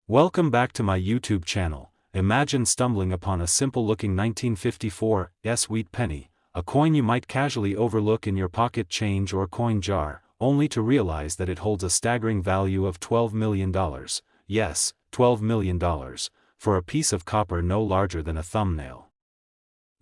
Welcome back to my YouTube channel. Imagine stumbling upon a simple-looking 1954 wheat penny, a coin you might casually overlook in your pocket change or coin jar, only to realize that it holds a staggering value of $12 million. Yes, $12 million, for a piece of copper no larger than a thumbnail.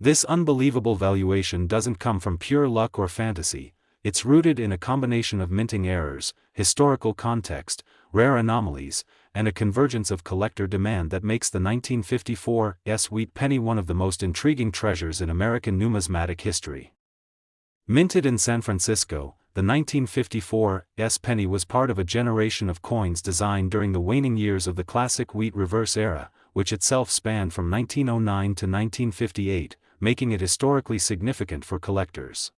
This unbelievable valuation doesn't come from pure luck or fantasy. It's rooted in a combination of minting errors, historical context, rare anomalies, and a convergence of collector demand that makes the 1954 wheat penny one of the most intriguing treasures in American numismatic history. Minted in San Francisco, the 1954 penny was part of a generation of coins designed during the waning years of the classic wheat reverse era, which itself spanned from 1909 to 1958, making it historically significant for collectors.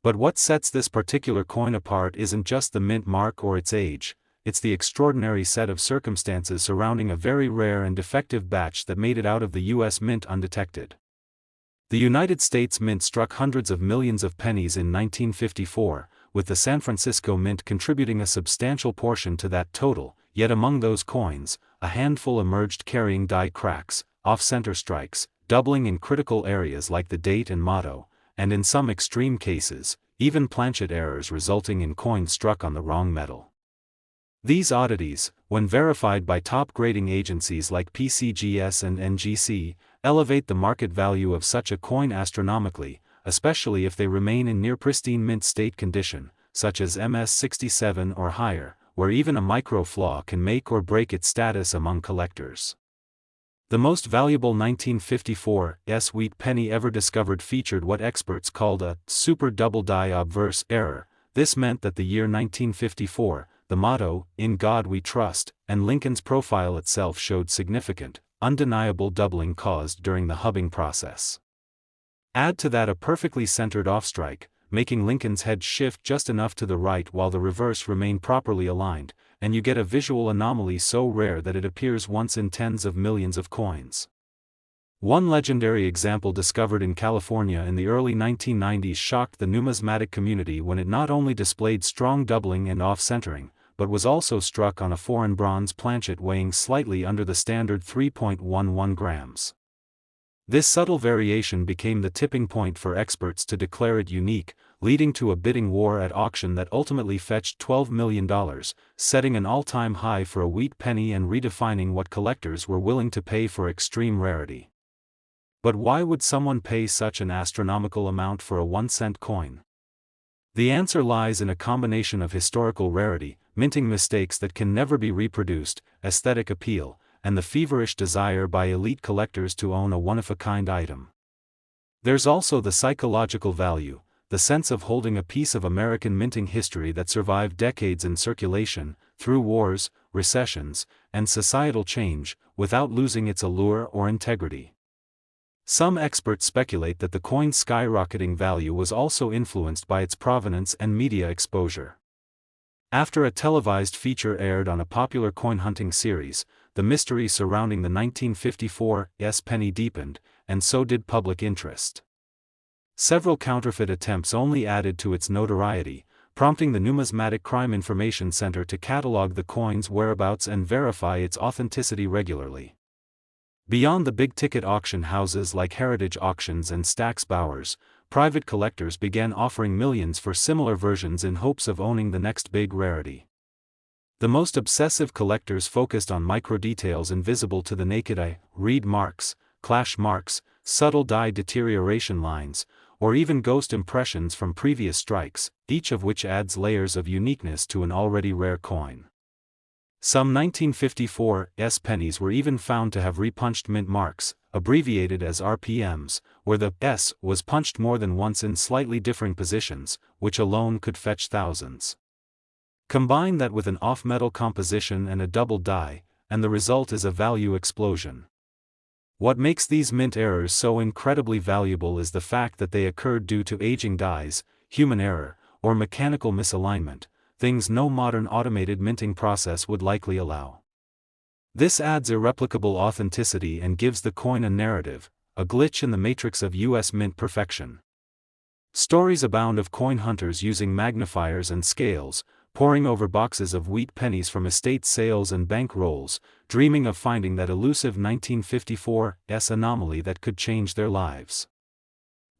But what sets this particular coin apart isn't just the mint mark or its age, it's the extraordinary set of circumstances surrounding a very rare and defective batch that made it out of the U.S. Mint undetected. The United States Mint struck hundreds of millions of pennies in 1954, with the San Francisco Mint contributing a substantial portion to that total, yet among those coins, a handful emerged carrying die cracks, off-center strikes, doubling in critical areas like the date and motto, and in some extreme cases, even planchet errors resulting in coins struck on the wrong metal. These oddities, when verified by top grading agencies like PCGS and NGC, elevate the market value of such a coin astronomically, especially if they remain in near pristine mint state condition, such as MS67 or higher, where even a micro flaw can make or break its status among collectors. The most valuable 1954 wheat penny ever discovered featured what experts called a super double die obverse error. This meant that the year 1954, the motto, "In God We Trust," and Lincoln's profile itself showed significant, undeniable doubling caused during the hubbing process. Add to that a perfectly centered off-strike, making Lincoln's head shift just enough to the right while the reverse remained properly aligned, and you get a visual anomaly so rare that it appears once in tens of millions of coins. One legendary example discovered in California in the early 1990s shocked the numismatic community when it not only displayed strong doubling and off-centering, but was also struck on a foreign bronze planchet weighing slightly under the standard 3.11 grams. This subtle variation became the tipping point for experts to declare it unique, leading to a bidding war at auction that ultimately fetched $12 million, setting an all-time high for a wheat penny and redefining what collectors were willing to pay for extreme rarity. But why would someone pay such an astronomical amount for a 1-cent coin? The answer lies in a combination of historical rarity, minting mistakes that can never be reproduced, aesthetic appeal, and the feverish desire by elite collectors to own a one-of-a-kind item. There's also the psychological value, the sense of holding a piece of American minting history that survived decades in circulation, through wars, recessions, and societal change, without losing its allure or integrity. Some experts speculate that the coin's skyrocketing value was also influenced by its provenance and media exposure. After a televised feature aired on a popular coin hunting series, the mystery surrounding the 1954 penny deepened, and so did public interest. Several counterfeit attempts only added to its notoriety, prompting the Numismatic Crime Information Center to catalog the coin's whereabouts and verify its authenticity regularly. Beyond the big-ticket auction houses like Heritage Auctions and Stack's Bowers, private collectors began offering millions for similar versions in hopes of owning the next big rarity. The most obsessive collectors focused on micro-details invisible to the naked eye, reed marks, clash marks, subtle die deterioration lines, or even ghost impressions from previous strikes, each of which adds layers of uniqueness to an already rare coin. Some 1954 pennies were even found to have repunched mint marks, abbreviated as RPMs, where the S was punched more than once in slightly differing positions, which alone could fetch thousands. Combine that with an off-metal composition and a double die, and the result is a value explosion. What makes these mint errors so incredibly valuable is the fact that they occurred due to aging dies, human error, or mechanical misalignment, things no modern automated minting process would likely allow. This adds irreplicable authenticity and gives the coin a narrative, a glitch in the matrix of U.S. mint perfection. Stories abound of coin hunters using magnifiers and scales, poring over boxes of wheat pennies from estate sales and bank rolls, dreaming of finding that elusive 1954's anomaly that could change their lives.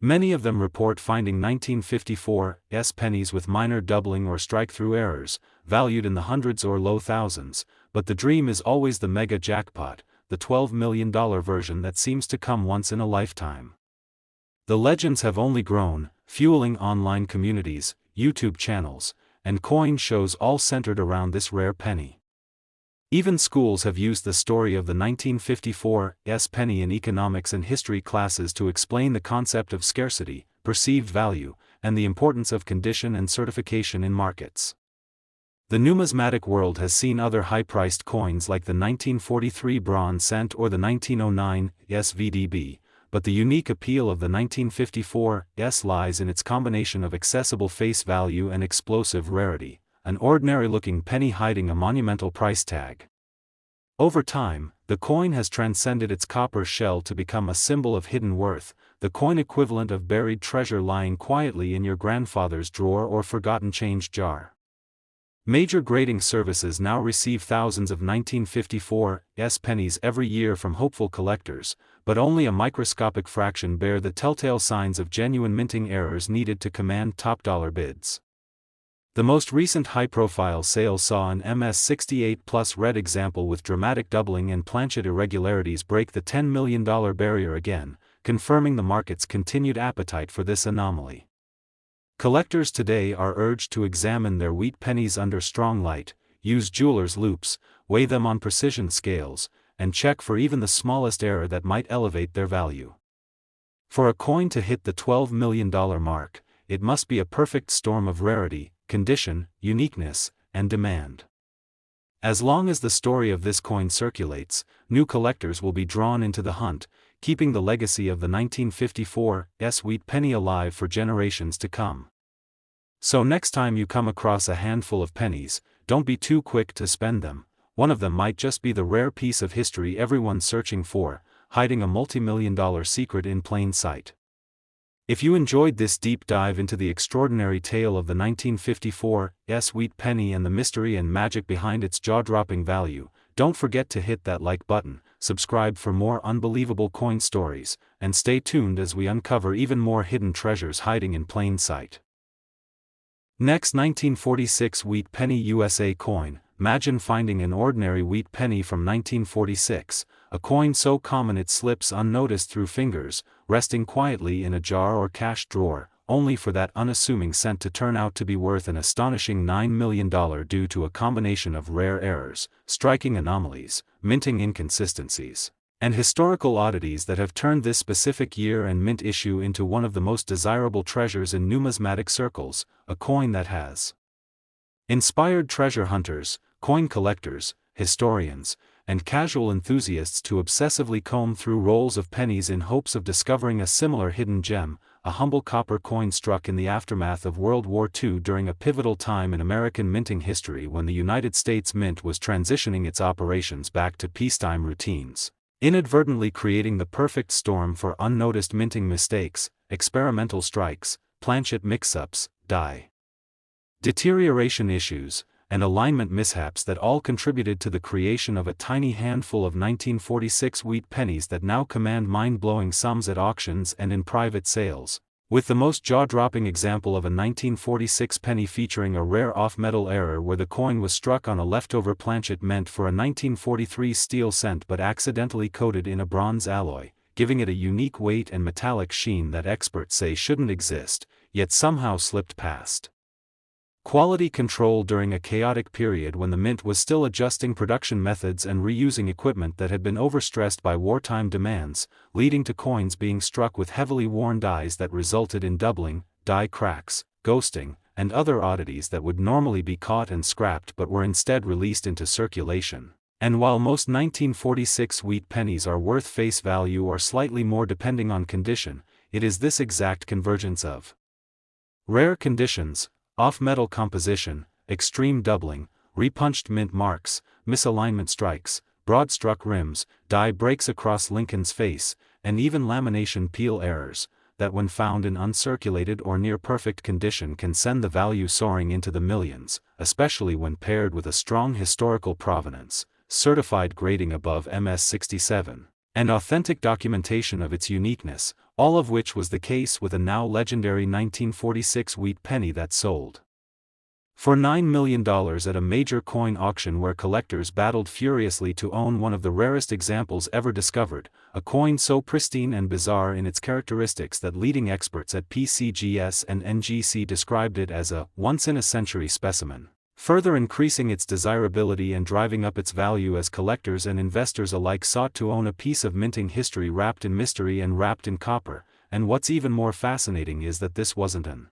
Many of them report finding 1954's pennies with minor doubling or strike-through errors, valued in the hundreds or low thousands, but the dream is always the mega jackpot, the $12 million version that seems to come once in a lifetime. The legends have only grown, fueling online communities, YouTube channels, and coin shows all centered around this rare penny. Even schools have used the story of the 1954's penny in economics and history classes to explain the concept of scarcity, perceived value, and the importance of condition and certification in markets. The numismatic world has seen other high-priced coins like the 1943 bronze cent or the 1909's VDB, but the unique appeal of the 1954's lies in its combination of accessible face value and explosive rarity, an ordinary-looking penny hiding a monumental price tag. Over time, the coin has transcended its copper shell to become a symbol of hidden worth, the coin equivalent of buried treasure lying quietly in your grandfather's drawer or forgotten change jar. Major grading services now receive thousands of 1954's pennies every year from hopeful collectors, but only a microscopic fraction bear the telltale signs of genuine minting errors needed to command top dollar bids. The most recent high-profile sale saw an MS68 Plus red example with dramatic doubling and planchet irregularities break the $10 million barrier again, confirming the market's continued appetite for this anomaly. Collectors today are urged to examine their wheat pennies under strong light, use jeweler's loupes, weigh them on precision scales, and check for even the smallest error that might elevate their value. For a coin to hit the $12 million mark, it must be a perfect storm of rarity, condition, uniqueness, and demand. As long as the story of this coin circulates, new collectors will be drawn into the hunt, keeping the legacy of the 1954's wheat penny alive for generations to come. So next time you come across a handful of pennies, don't be too quick to spend them. One of them might just be the rare piece of history everyone's searching for, hiding a multi-million-dollar secret in plain sight. If you enjoyed this deep dive into the extraordinary tale of the 1954's wheat penny and the mystery and magic behind its jaw-dropping value, don't forget to hit that like button, subscribe for more unbelievable coin stories, and stay tuned as we uncover even more hidden treasures hiding in plain sight. Next, 1946 wheat penny USA coin. Imagine finding an ordinary wheat penny from 1946, a coin so common it slips unnoticed through fingers, resting quietly in a jar or cash drawer, only for that unassuming cent to turn out to be worth an astonishing $9 million due to a combination of rare errors, striking anomalies, minting inconsistencies, and historical oddities that have turned this specific year and mint issue into one of the most desirable treasures in numismatic circles, a coin that has inspired treasure hunters, coin collectors, historians, and casual enthusiasts to obsessively comb through rolls of pennies in hopes of discovering a similar hidden gem, a humble copper coin struck in the aftermath of World War II during a pivotal time in American minting history when the United States Mint was transitioning its operations back to peacetime routines, inadvertently creating the perfect storm for unnoticed minting mistakes, experimental strikes, planchet mix-ups, die deterioration issues, and alignment mishaps that all contributed to the creation of a tiny handful of 1946 wheat pennies that now command mind-blowing sums at auctions and in private sales, with the most jaw-dropping example of a 1946 penny featuring a rare off-metal error where the coin was struck on a leftover planchet meant for a 1943 steel cent but accidentally coated in a bronze alloy, giving it a unique weight and metallic sheen that experts say shouldn't exist, yet somehow slipped past quality control during a chaotic period when the mint was still adjusting production methods and reusing equipment that had been overstressed by wartime demands, leading to coins being struck with heavily worn dies that resulted in doubling, die cracks, ghosting, and other oddities that would normally be caught and scrapped but were instead released into circulation. And while most 1946 wheat pennies are worth face value or slightly more depending on condition, it is this exact convergence of rare conditions, off-metal composition, extreme doubling, repunched mint marks, misalignment strikes, broad-struck rims, die breaks across Lincoln's face, and even lamination peel errors, that when found in uncirculated or near-perfect condition can send the value soaring into the millions, especially when paired with a strong historical provenance, certified grading above MS-67, and authentic documentation of its uniqueness, all of which was the case with a now legendary 1946 wheat penny that sold for $9 million at a major coin auction where collectors battled furiously to own one of the rarest examples ever discovered, a coin so pristine and bizarre in its characteristics that leading experts at PCGS and NGC described it as a once-in-a-century specimen, further increasing its desirability and driving up its value as collectors and investors alike sought to own a piece of minting history wrapped in mystery and wrapped in copper. And what's even more fascinating is that this wasn't an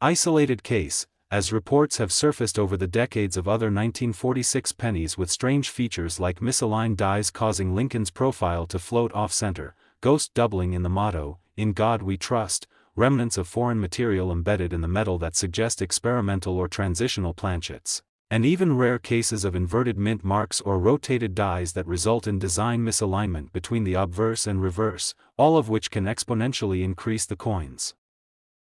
isolated case, as reports have surfaced over the decades of other 1946 pennies with strange features like misaligned dies causing Lincoln's profile to float off-center, ghost doubling in the motto, "In God We Trust," remnants of foreign material embedded in the metal that suggest experimental or transitional planchets, and even rare cases of inverted mint marks or rotated dies that result in design misalignment between the obverse and reverse, all of which can exponentially increase the coin's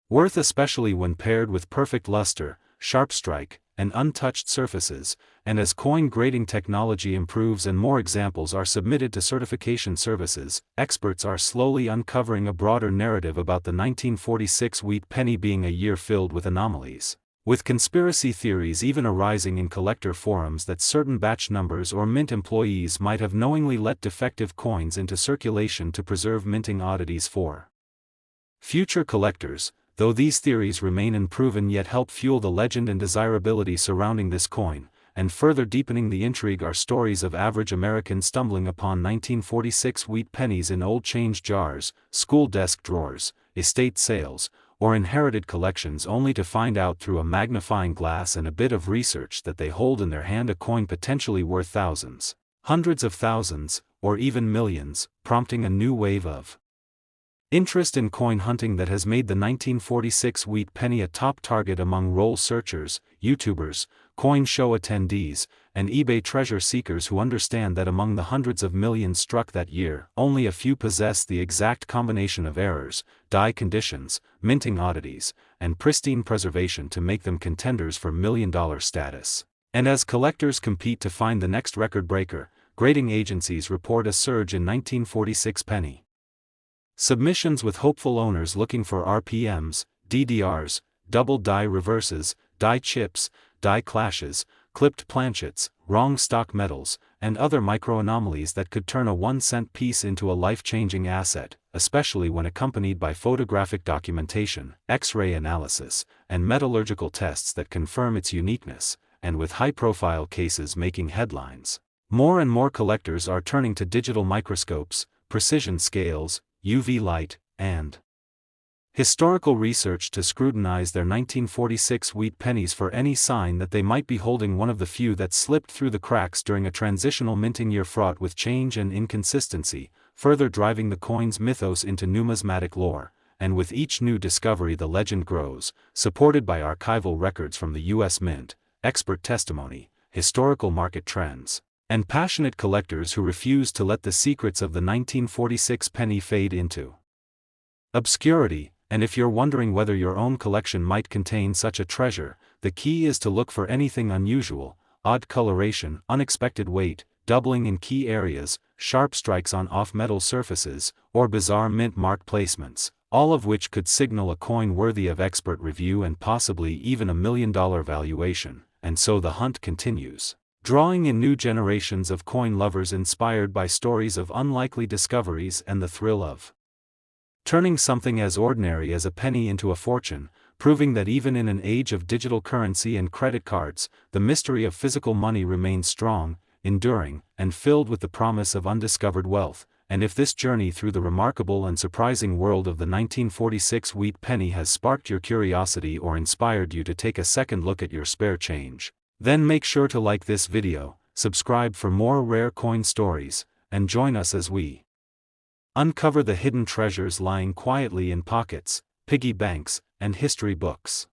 worth, especially when paired with perfect luster, sharp strike, and untouched surfaces. And as coin grading technology improves and more examples are submitted to certification services, experts are slowly uncovering a broader narrative about the 1946 wheat penny being a year filled with anomalies, with conspiracy theories even arising in collector forums that certain batch numbers or mint employees might have knowingly let defective coins into circulation to preserve minting oddities for future collectors. Though these theories remain unproven yet help fuel the legend and desirability surrounding this coin, and further deepening the intrigue are stories of average Americans stumbling upon 1946 wheat pennies in old change jars, school desk drawers, estate sales, or inherited collections only to find out through a magnifying glass and a bit of research that they hold in their hand a coin potentially worth thousands, hundreds of thousands, or even millions, prompting a new wave of interest in coin hunting that has made the 1946 wheat penny a top target among roll searchers, YouTubers, coin show attendees, and eBay treasure seekers who understand that among the hundreds of millions struck that year, only a few possess the exact combination of errors, die conditions, minting oddities, and pristine preservation to make them contenders for million-dollar status. And as collectors compete to find the next record breaker, grading agencies report a surge in 1946 penny submissions, with hopeful owners looking for RPMs, DDRs, double die reverses, die chips, die clashes, clipped planchets, wrong stock metals, and other micro-anomalies that could turn a 1-cent piece into a life-changing asset, especially when accompanied by photographic documentation, X-ray analysis, and metallurgical tests that confirm its uniqueness, and with high-profile cases making headlines. More and more collectors are turning to digital microscopes, precision scales, UV light, and historical research to scrutinize their 1946 wheat pennies for any sign that they might be holding one of the few that slipped through the cracks during a transitional minting year fraught with change and inconsistency, further driving the coin's mythos into numismatic lore. And with each new discovery the legend grows, supported by archival records from the U.S. Mint, expert testimony, historical market trends, and passionate collectors who refuse to let the secrets of the 1946 penny fade into obscurity. And if you're wondering whether your own collection might contain such a treasure, the key is to look for anything unusual, odd coloration, unexpected weight, doubling in key areas, sharp strikes on off-metal surfaces, or bizarre mint mark placements, all of which could signal a coin worthy of expert review and possibly even $1 million valuation. And so the hunt continues, drawing in new generations of coin lovers inspired by stories of unlikely discoveries and the thrill of turning something as ordinary as a penny into a fortune, proving that even in an age of digital currency and credit cards, the mystery of physical money remains strong, enduring, and filled with the promise of undiscovered wealth. And if this journey through the remarkable and surprising world of the 1946 wheat penny has sparked your curiosity or inspired you to take a second look at your spare change, then make sure to like this video, subscribe for more rare coin stories, and join us as we uncover the hidden treasures lying quietly in pockets, piggy banks, and history books.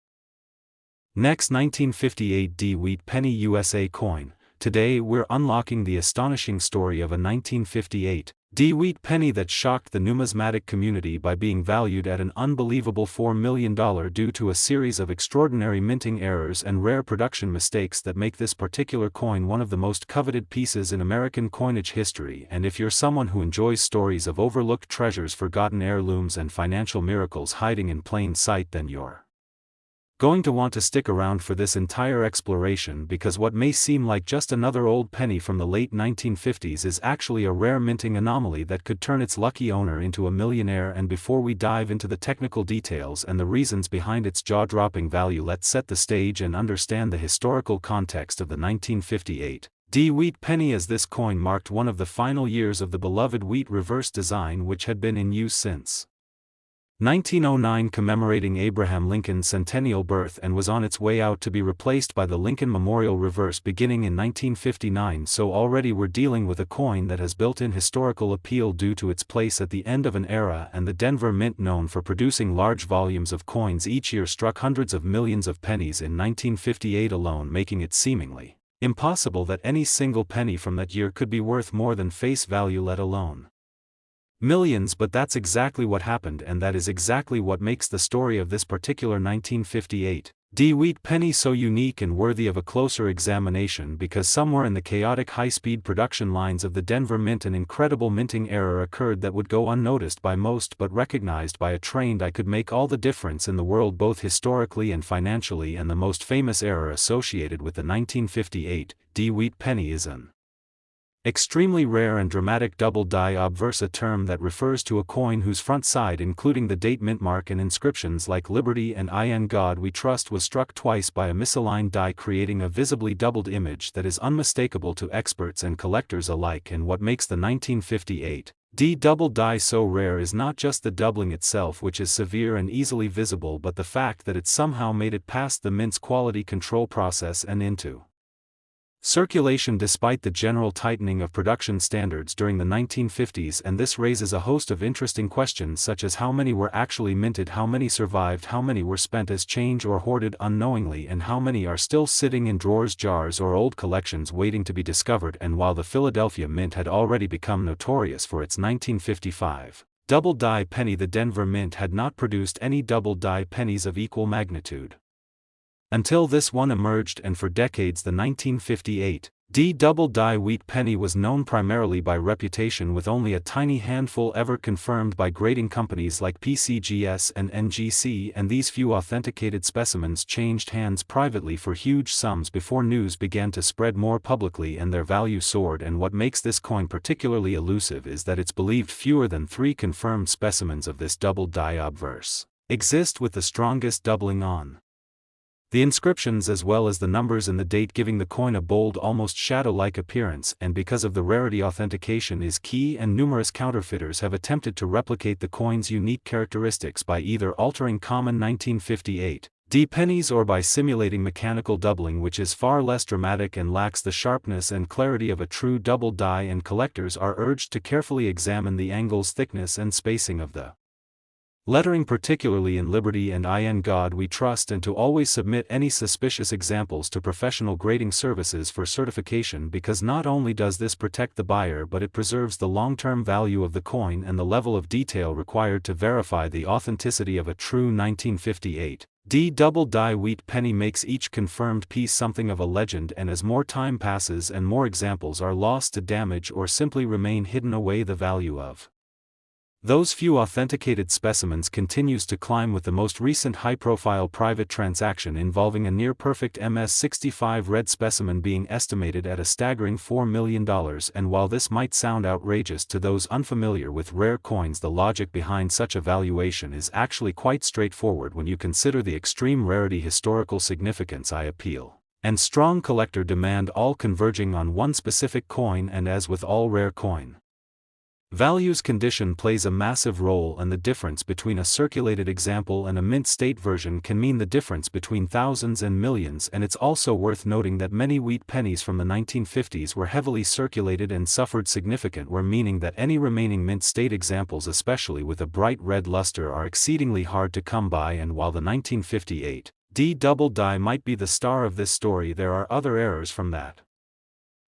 Next, 1958 D wheat penny USA coin, Today we're unlocking the astonishing story of a 1958 D-Wheat penny that shocked the numismatic community by being valued at an unbelievable $4 million due to a series of extraordinary minting errors and rare production mistakes that make this particular coin one of the most coveted pieces in American coinage history. And if you're someone who enjoys stories of overlooked treasures, forgotten heirlooms, and financial miracles hiding in plain sight, then you're going to want to stick around for this entire exploration, because what may seem like just another old penny from the late 1950s is actually a rare minting anomaly that could turn its lucky owner into a millionaire. And before we dive into the technical details and the reasons behind its jaw-dropping value, let's set the stage and understand the historical context of the 1958 D-Wheat penny, as this coin marked one of the final years of the beloved wheat reverse design, which had been in use since 1909, commemorating Abraham Lincoln's centennial birth, and was on its way out to be replaced by the Lincoln Memorial Reverse beginning in 1959. So already we're dealing with a coin that has built-in historical appeal due to its place at the end of an era, and the Denver Mint, known for producing large volumes of coins each year, struck hundreds of millions of pennies in 1958 alone, making it seemingly impossible that any single penny from that year could be worth more than face value, let alone millions. But that's exactly what happened, and that is exactly what makes the story of this particular 1958 D-Wheat penny so unique and worthy of a closer examination, because somewhere in the chaotic high-speed production lines of the Denver Mint an incredible minting error occurred that would go unnoticed by most but recognized by a trained eye could make all the difference in the world, both historically and financially. And the most famous error associated with the 1958 D-Wheat penny is an extremely rare and dramatic double die obverse, a term that refers to a coin whose front side, including the date mint mark and inscriptions like Liberty and In God We Trust, was struck twice by a misaligned die, creating a visibly doubled image that is unmistakable to experts and collectors alike. And what makes the 1958 D double die so rare is not just the doubling itself, which is severe and easily visible, but the fact that it somehow made it past the mint's quality control process and into circulation despite the general tightening of production standards during the 1950s. And this raises a host of interesting questions, such as how many were actually minted, how many survived, how many were spent as change or hoarded unknowingly, and how many are still sitting in drawers, jars, or old collections waiting to be discovered. And while the Philadelphia Mint had already become notorious for its 1955 double die penny, the Denver Mint had not produced any double die pennies of equal magnitude until this one emerged. And for decades the 1958 D double die wheat penny was known primarily by reputation, with only a tiny handful ever confirmed by grading companies like PCGS and NGC, and these few authenticated specimens changed hands privately for huge sums before news began to spread more publicly and their value soared. And what makes this coin particularly elusive is that it's believed fewer than 3 confirmed specimens of this double die obverse exist, with the strongest doubling on the inscriptions as well as the numbers in the date, giving the coin a bold, almost shadow-like appearance. And because of the rarity, authentication is key, and numerous counterfeiters have attempted to replicate the coin's unique characteristics by either altering common 1958 D pennies or by simulating mechanical doubling, which is far less dramatic and lacks the sharpness and clarity of a true double die. And collectors are urged to carefully examine the angles, thickness, and spacing of the lettering, particularly in Liberty and In God We Trust, and to always submit any suspicious examples to professional grading services for certification, because not only does this protect the buyer, but it preserves the long-term value of the coin and the level of detail required to verify the authenticity of a true 1958 D double die wheat penny makes each confirmed piece something of a legend. And as more time passes and more examples are lost to damage or simply remain hidden away, the value of those few authenticated specimens continues to climb, with the most recent high-profile private transaction involving a near-perfect MS-65 red specimen being estimated at a staggering $4 million. And while this might sound outrageous to those unfamiliar with rare coins, the logic behind such a valuation is actually quite straightforward when you consider the extreme rarity, historical significance, eye appeal, and strong collector demand, all converging on one specific coin. And as with all rare coin values, condition plays a massive role, and the difference between a circulated example and a mint state version can mean the difference between thousands and millions. And it's also worth noting that many wheat pennies from the 1950s were heavily circulated and suffered significant wear, meaning that any remaining mint state examples, especially with a bright red luster, are exceedingly hard to come by. And while the 1958 D double die might be the star of this story, there are other errors from that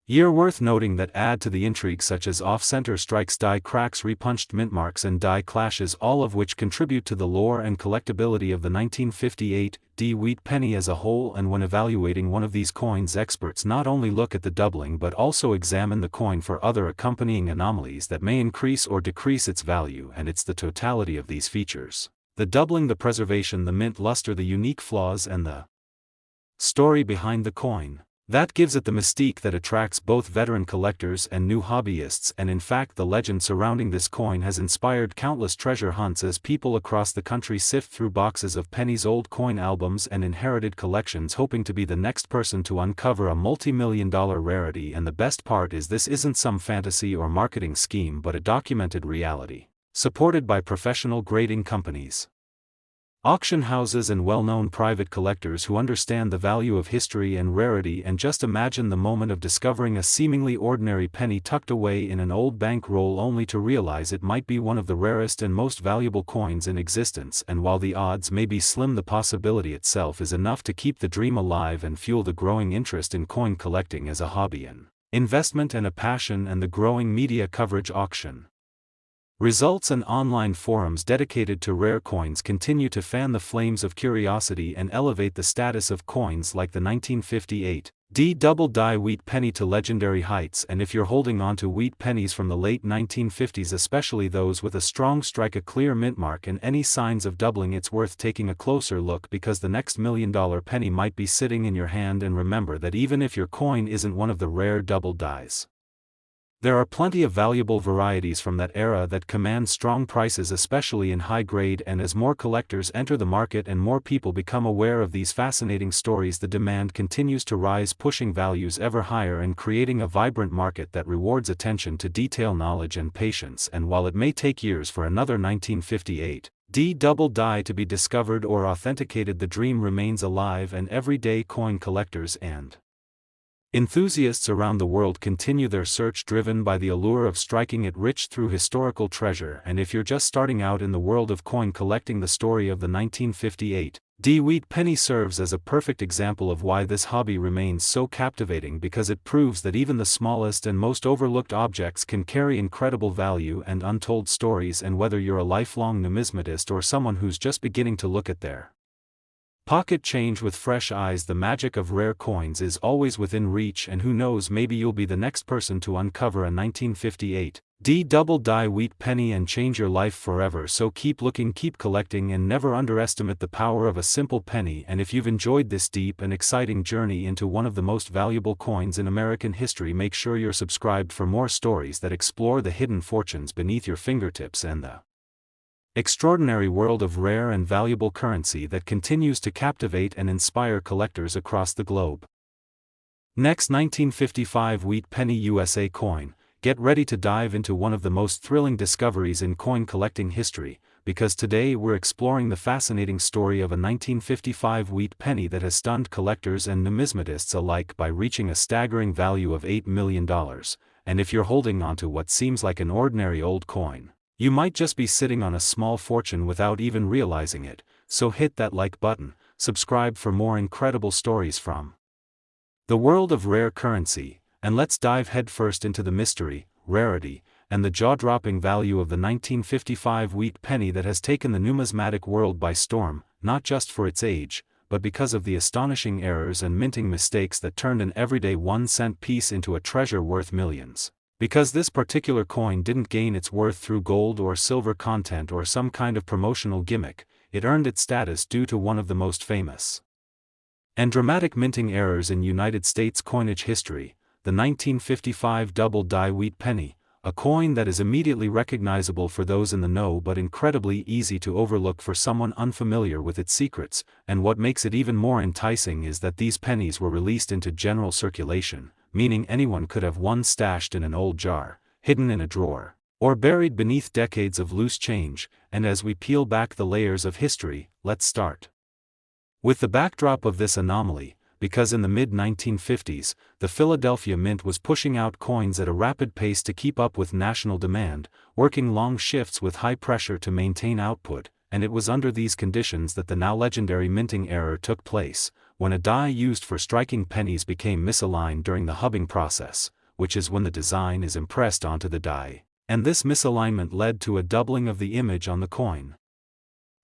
Year worth noting that add to the intrigue such as off-center strikes, die cracks, repunched mint marks and die clashes, all of which contribute to the lore and collectability of the 1958 wheat penny as a whole. And when evaluating one of these coins, experts not only look at the doubling but also examine the coin for other accompanying anomalies that may increase or decrease its value, and it's the totality of these features, the doubling, the preservation, the mint luster, the unique flaws and the story behind the coin, that gives it the mystique that attracts both veteran collectors and new hobbyists. And in fact, the legend surrounding this coin has inspired countless treasure hunts as people across the country sift through boxes of Pennies, old coin albums and inherited collections, hoping to be the next person to uncover a multi-million-dollar rarity. And the best part is, this isn't some fantasy or marketing scheme but a documented reality, supported by professional grading companies, auction houses and well-known private collectors who understand the value of history and rarity. And just imagine the moment of discovering a seemingly ordinary penny tucked away in an old bank roll, only to realize it might be one of the rarest and most valuable coins in existence. And while the odds may be slim, the possibility itself is enough to keep the dream alive and fuel the growing interest in coin collecting as a hobby, an investment and a passion. And the growing media coverage, auction results and online forums dedicated to rare coins continue to fan the flames of curiosity and elevate the status of coins like the 1958 double die wheat penny to legendary heights. And if you're holding on to wheat pennies from the late 1950s, especially those with a strong strike, a clear mint mark and any signs of doubling, it's worth taking a closer look, because the next $1 million penny might be sitting in your hand. And remember that even if your coin isn't one of the rare double dies, there are plenty of valuable varieties from that era that command strong prices, especially in high grade. And as more collectors enter the market and more people become aware of these fascinating stories, the demand continues to rise, pushing values ever higher and creating a vibrant market that rewards attention to detail, knowledge and patience. And while it may take years for another 1958 double die to be discovered or authenticated, the dream remains alive, and everyday coin collectors and enthusiasts around the world continue their search, driven by the allure of striking it rich through historical treasure. And if you're just starting out in the world of coin collecting, the story of the 1958 wheat penny serves as a perfect example of why this hobby remains so captivating, because it proves that even the smallest and most overlooked objects can carry incredible value and untold stories. And whether you're a lifelong numismatist or someone who's just beginning to look at their pocket change with fresh eyes, the magic of rare coins is always within reach. And who knows, maybe you'll be the next person to uncover a 1958 double die wheat penny and change your life forever. So keep looking, keep collecting, and never underestimate the power of a simple penny. And if you've enjoyed this deep and exciting journey into one of the most valuable coins in American history, make sure you're subscribed for more stories that explore the hidden fortunes beneath your fingertips and the extraordinary world of rare and valuable currency that continues to captivate and inspire collectors across the globe. Next, 1955 wheat penny USA coin. Get ready to dive into one of the most thrilling discoveries in coin collecting history, because today we're exploring the fascinating story of a 1955 wheat penny that has stunned collectors and numismatists alike by reaching a staggering value of $8 million. And if you're holding on to what seems like an ordinary old coin, you might just be sitting on a small fortune without even realizing it. So hit that like button, subscribe for more incredible stories from the world of rare currency, and let's dive headfirst into the mystery, rarity, and the jaw-dropping value of the 1955 wheat penny that has taken the numismatic world by storm, not just for its age, but because of the astonishing errors and minting mistakes that turned an everyday 1-cent piece into a treasure worth millions. Because this particular coin didn't gain its worth through gold or silver content or some kind of promotional gimmick, it earned its status due to one of the most famous and dramatic minting errors in United States coinage history, the 1955 double die wheat penny, a coin that is immediately recognizable for those in the know but incredibly easy to overlook for someone unfamiliar with its secrets. And what makes it even more enticing is that these pennies were released into general circulation, meaning anyone could have one stashed in an old jar, hidden in a drawer, or buried beneath decades of loose change. And as we peel back the layers of history, let's start with the backdrop of this anomaly, because in the mid-1950s, the Philadelphia Mint was pushing out coins at a rapid pace to keep up with national demand, working long shifts with high pressure to maintain output. And it was under these conditions that the now legendary minting error took place, when a die used for striking pennies became misaligned during the hubbing process, which is when the design is impressed onto the die, and this misalignment led to a doubling of the image on the coin.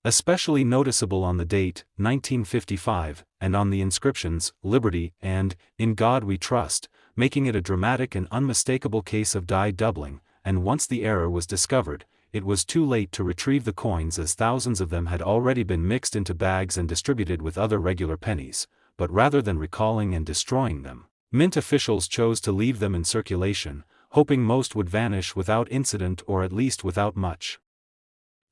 Especially noticeable on the date, 1955, and on the inscriptions, Liberty and In God We Trust, making it a dramatic and unmistakable case of die doubling, and once the error was discovered, it was too late to retrieve the coins as thousands of them had already been mixed into bags and distributed with other regular pennies, but rather than recalling and destroying them, mint officials chose to leave them in circulation, hoping most would vanish without incident or at least without much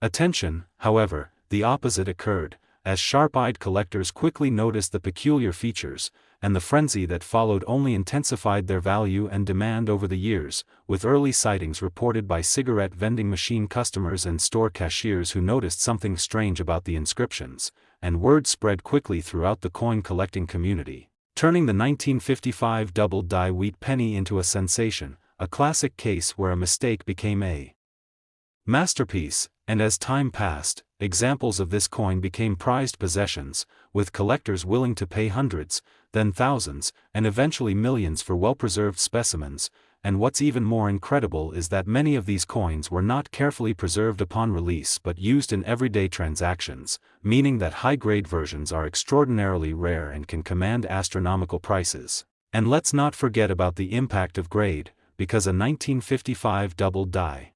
attention. However, the opposite occurred, as sharp-eyed collectors quickly noticed the peculiar features, and the frenzy that followed only intensified their value and demand over the years, with early sightings reported by cigarette vending machine customers and store cashiers who noticed something strange about the inscriptions, and word spread quickly throughout the coin collecting community, turning the 1955 double die wheat penny into a sensation, a classic case where a mistake became a masterpiece. And as time passed, examples of this coin became prized possessions, with collectors willing to pay hundreds, then thousands, and eventually millions for well-preserved specimens. And what's even more incredible is that many of these coins were not carefully preserved upon release but used in everyday transactions, meaning that high-grade versions are extraordinarily rare and can command astronomical prices. And let's not forget about the impact of grade, because a 1955 double die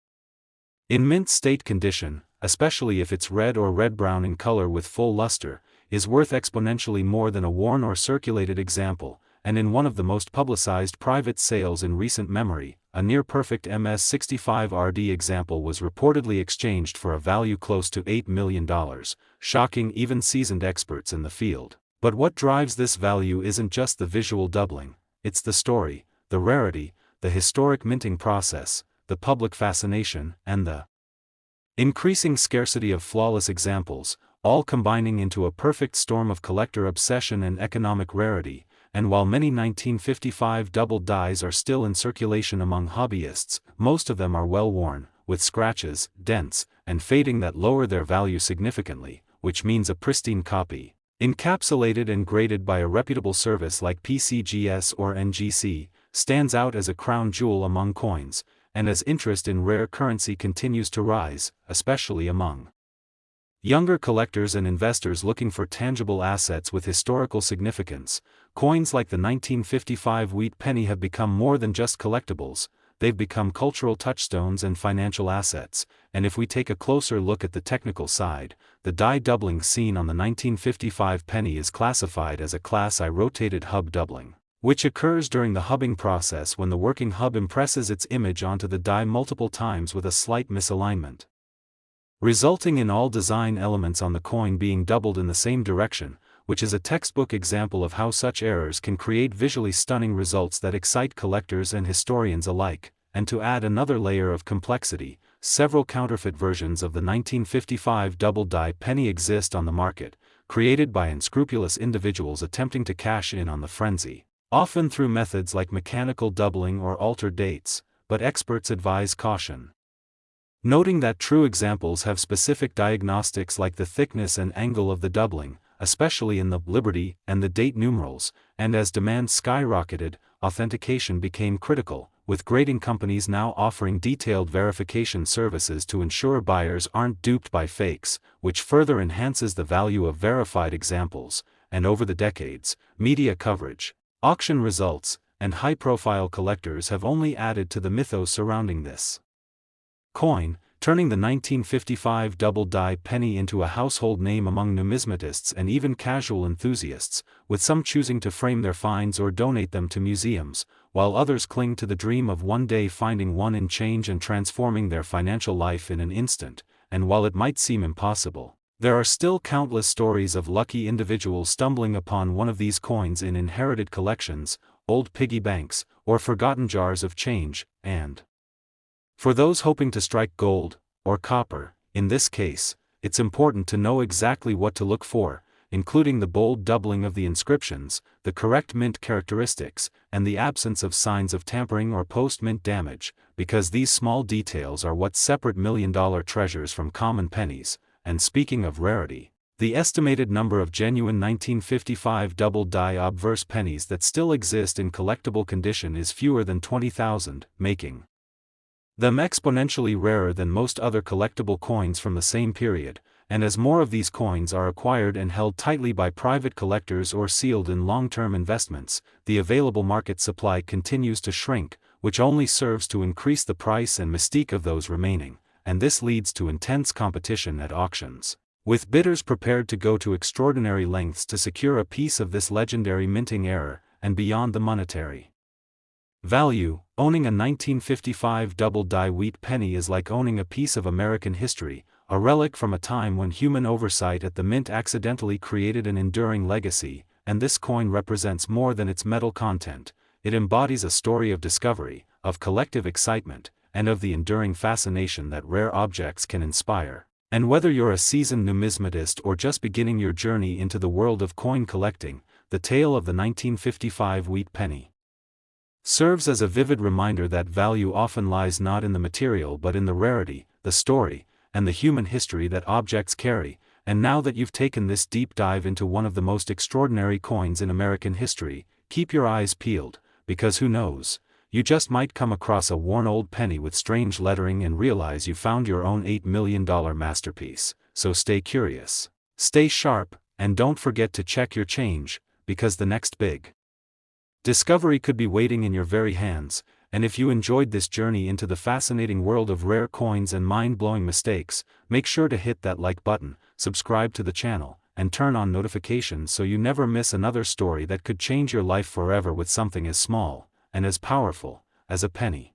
in mint state condition, especially if it's red or red-brown in color with full luster, is worth exponentially more than a worn or circulated example, and in one of the most publicized private sales in recent memory, a near-perfect MS-65RD example was reportedly exchanged for a value close to $8 million, shocking even seasoned experts in the field. But what drives this value isn't just the visual doubling, it's the story, the rarity, the historic minting process, the public fascination, and the increasing scarcity of flawless examples, all combining into a perfect storm of collector obsession and economic rarity. And while many 1955 double dies are still in circulation among hobbyists, most of them are well worn, with scratches, dents, and fading that lower their value significantly, which means a pristine copy, encapsulated and graded by a reputable service like PCGS or NGC, stands out as a crown jewel among coins. And as interest in rare currency continues to rise, especially among younger collectors and investors looking for tangible assets with historical significance, coins like the 1955 wheat penny have become more than just collectibles, they've become cultural touchstones and financial assets. And if we take a closer look at the technical side, the die doubling seen on the 1955 penny is classified as a Class I rotated hub doubling, which occurs during the hubbing process when the working hub impresses its image onto the die multiple times with a slight misalignment, resulting in all design elements on the coin being doubled in the same direction, which is a textbook example of how such errors can create visually stunning results that excite collectors and historians alike. And to add another layer of complexity, several counterfeit versions of the 1955 double die penny exist on the market, created by unscrupulous individuals attempting to cash in on the frenzy, often through methods like mechanical doubling or altered dates, but experts advise caution, noting that true examples have specific diagnostics like the thickness and angle of the doubling, especially in the Liberty and the date numerals, and as demand skyrocketed, authentication became critical, with grading companies now offering detailed verification services to ensure buyers aren't duped by fakes, which further enhances the value of verified examples. And over the decades, media coverage, auction results, and high-profile collectors have only added to the mythos surrounding this coin, turning the 1955 double die penny into a household name among numismatists and even casual enthusiasts, with some choosing to frame their finds or donate them to museums, while others cling to the dream of one day finding one in change and transforming their financial life in an instant. And while it might seem impossible, there are still countless stories of lucky individuals stumbling upon one of these coins in inherited collections, old piggy banks, or forgotten jars of change. And for those hoping to strike gold, or copper, in this case, it's important to know exactly what to look for, including the bold doubling of the inscriptions, the correct mint characteristics, and the absence of signs of tampering or post-mint damage, because these small details are what separate million-dollar treasures from common pennies. And speaking of rarity, The estimated number of genuine 1955 double-die obverse pennies that still exist in collectible condition is fewer than 20,000, making them exponentially rarer than most other collectible coins from the same period, and as more of these coins are acquired and held tightly by private collectors or sealed in long-term investments, the available market supply continues to shrink, which only serves to increase the price and mystique of those remaining, and this leads to intense competition at auctions, with bidders prepared to go to extraordinary lengths to secure a piece of this legendary minting era, and beyond the monetary value. Owning a 1955 double-die wheat penny is like owning a piece of American history, a relic from a time when human oversight at the mint accidentally created an enduring legacy, and this coin represents more than its metal content. It embodies a story of discovery, of collective excitement, and of the enduring fascination that rare objects can inspire. And whether you're a seasoned numismatist or just beginning your journey into the world of coin collecting, the tale of the 1955 wheat penny serves as a vivid reminder that value often lies not in the material but in the rarity, the story, and the human history that objects carry. And now that you've taken this deep dive into one of the most extraordinary coins in American history, keep your eyes peeled, because who knows, you just might come across a worn old penny with strange lettering and realize you found your own $8 million masterpiece. So stay curious, stay sharp, and don't forget to check your change, because the next big discovery could be waiting in your very hands. And if you enjoyed this journey into the fascinating world of rare coins and mind-blowing mistakes, make sure to hit that like button, subscribe to the channel, and turn on notifications so you never miss another story that could change your life forever with something as small and as powerful as a penny.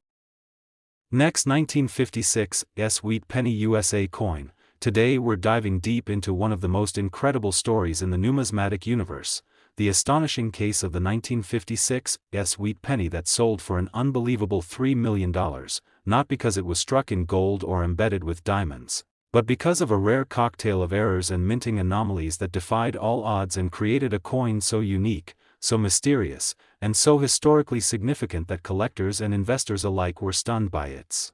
Next, 1956 wheat penny USA coin. Today we're diving deep into one of the most incredible stories in the numismatic universe, the astonishing case of the 1956 wheat penny that sold for an unbelievable $3 million, not because it was struck in gold or embedded with diamonds, but because of a rare cocktail of errors and minting anomalies that defied all odds and created a coin so unique, so mysterious, and so historically significant that collectors and investors alike were stunned by its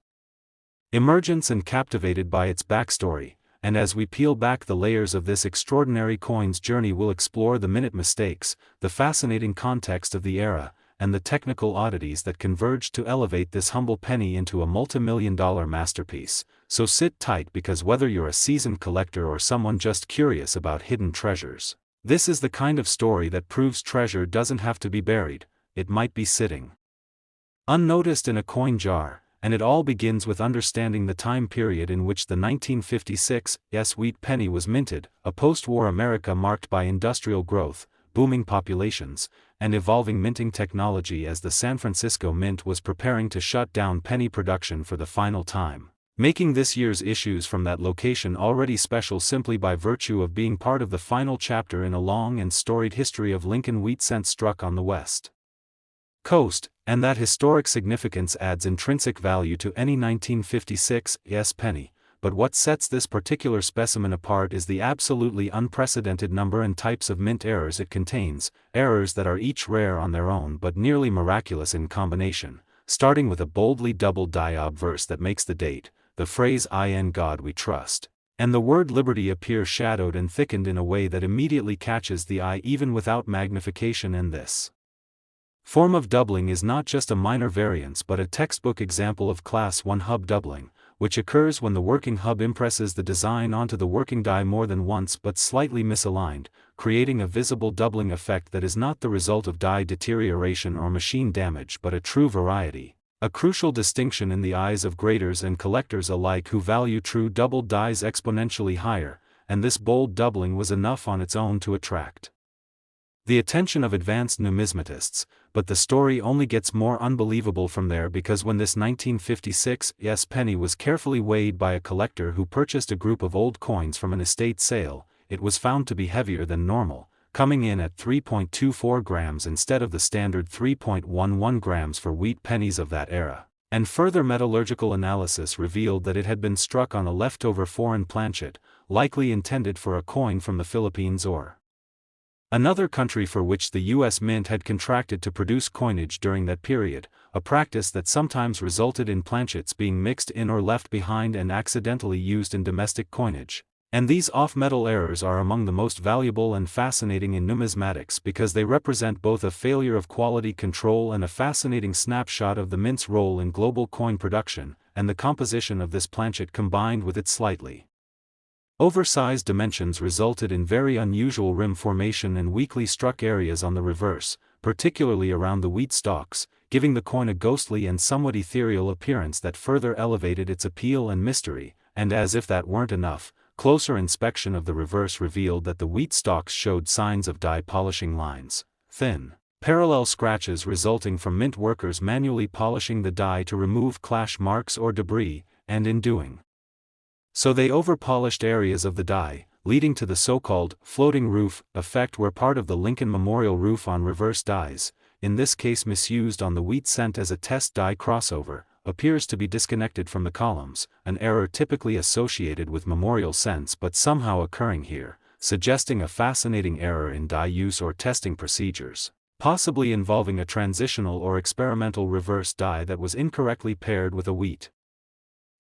emergence and captivated by its backstory. And as we peel back the layers of this extraordinary coin's journey, we'll explore the minute mistakes, the fascinating context of the era, and the technical oddities that converged to elevate this humble penny into a multi-million-dollar masterpiece. So sit tight, because whether you're a seasoned collector or someone just curious about hidden treasures, this is the kind of story that proves treasure doesn't have to be buried, it might be sitting unnoticed in a coin jar. And it all begins with understanding the time period in which the 1956 wheat penny was minted, a post-war America marked by industrial growth, booming populations, and evolving minting technology as the San Francisco Mint was preparing to shut down penny production for the final time, making this year's issues from that location already special simply by virtue of being part of the final chapter in a long and storied history of Lincoln wheat cents struck on the West Coast. And that historic significance adds intrinsic value to any 1956 penny, but what sets this particular specimen apart is the absolutely unprecedented number and types of mint errors it contains, errors that are each rare on their own but nearly miraculous in combination, starting with a boldly double-die obverse that makes the date, the phrase "In God We Trust," and the word liberty appear shadowed and thickened in a way that immediately catches the eye even without magnification. And this form of doubling is not just a minor variance but a textbook example of Class 1 hub doubling, which occurs when the working hub impresses the design onto the working die more than once but slightly misaligned, creating a visible doubling effect that is not the result of die deterioration or machine damage but a true variety, a crucial distinction in the eyes of graders and collectors alike who value true doubled dies exponentially higher, and this bold doubling was enough on its own to attract the attention of advanced numismatists. But the story only gets more unbelievable from there, because when this 1956 penny was carefully weighed by a collector who purchased a group of old coins from an estate sale, it was found to be heavier than normal, coming in at 3.24 grams instead of the standard 3.11 grams for wheat pennies of that era. And further metallurgical analysis revealed that it had been struck on a leftover foreign planchet, likely intended for a coin from the Philippines or another country for which the U.S. Mint had contracted to produce coinage during that period, a practice that sometimes resulted in planchets being mixed in or left behind and accidentally used in domestic coinage. And these off-metal errors are among the most valuable and fascinating in numismatics because they represent both a failure of quality control and a fascinating snapshot of the mint's role in global coin production, and the composition of this planchet combined with its slightly oversized dimensions resulted in very unusual rim formation and weakly struck areas on the reverse, particularly around the wheat stalks, giving the coin a ghostly and somewhat ethereal appearance that further elevated its appeal and mystery, and as if that weren't enough, closer inspection of the reverse revealed that the wheat stalks showed signs of die polishing lines, thin, parallel scratches resulting from mint workers manually polishing the die to remove clash marks or debris, and in doing so they over-polished areas of the die, leading to the so-called floating roof effect where part of the Lincoln Memorial roof on reverse dies, in this case misused on the wheat cent as a test die crossover, appears to be disconnected from the columns, an error typically associated with memorial cents but somehow occurring here, suggesting a fascinating error in die use or testing procedures, possibly involving a transitional or experimental reverse die that was incorrectly paired with a wheat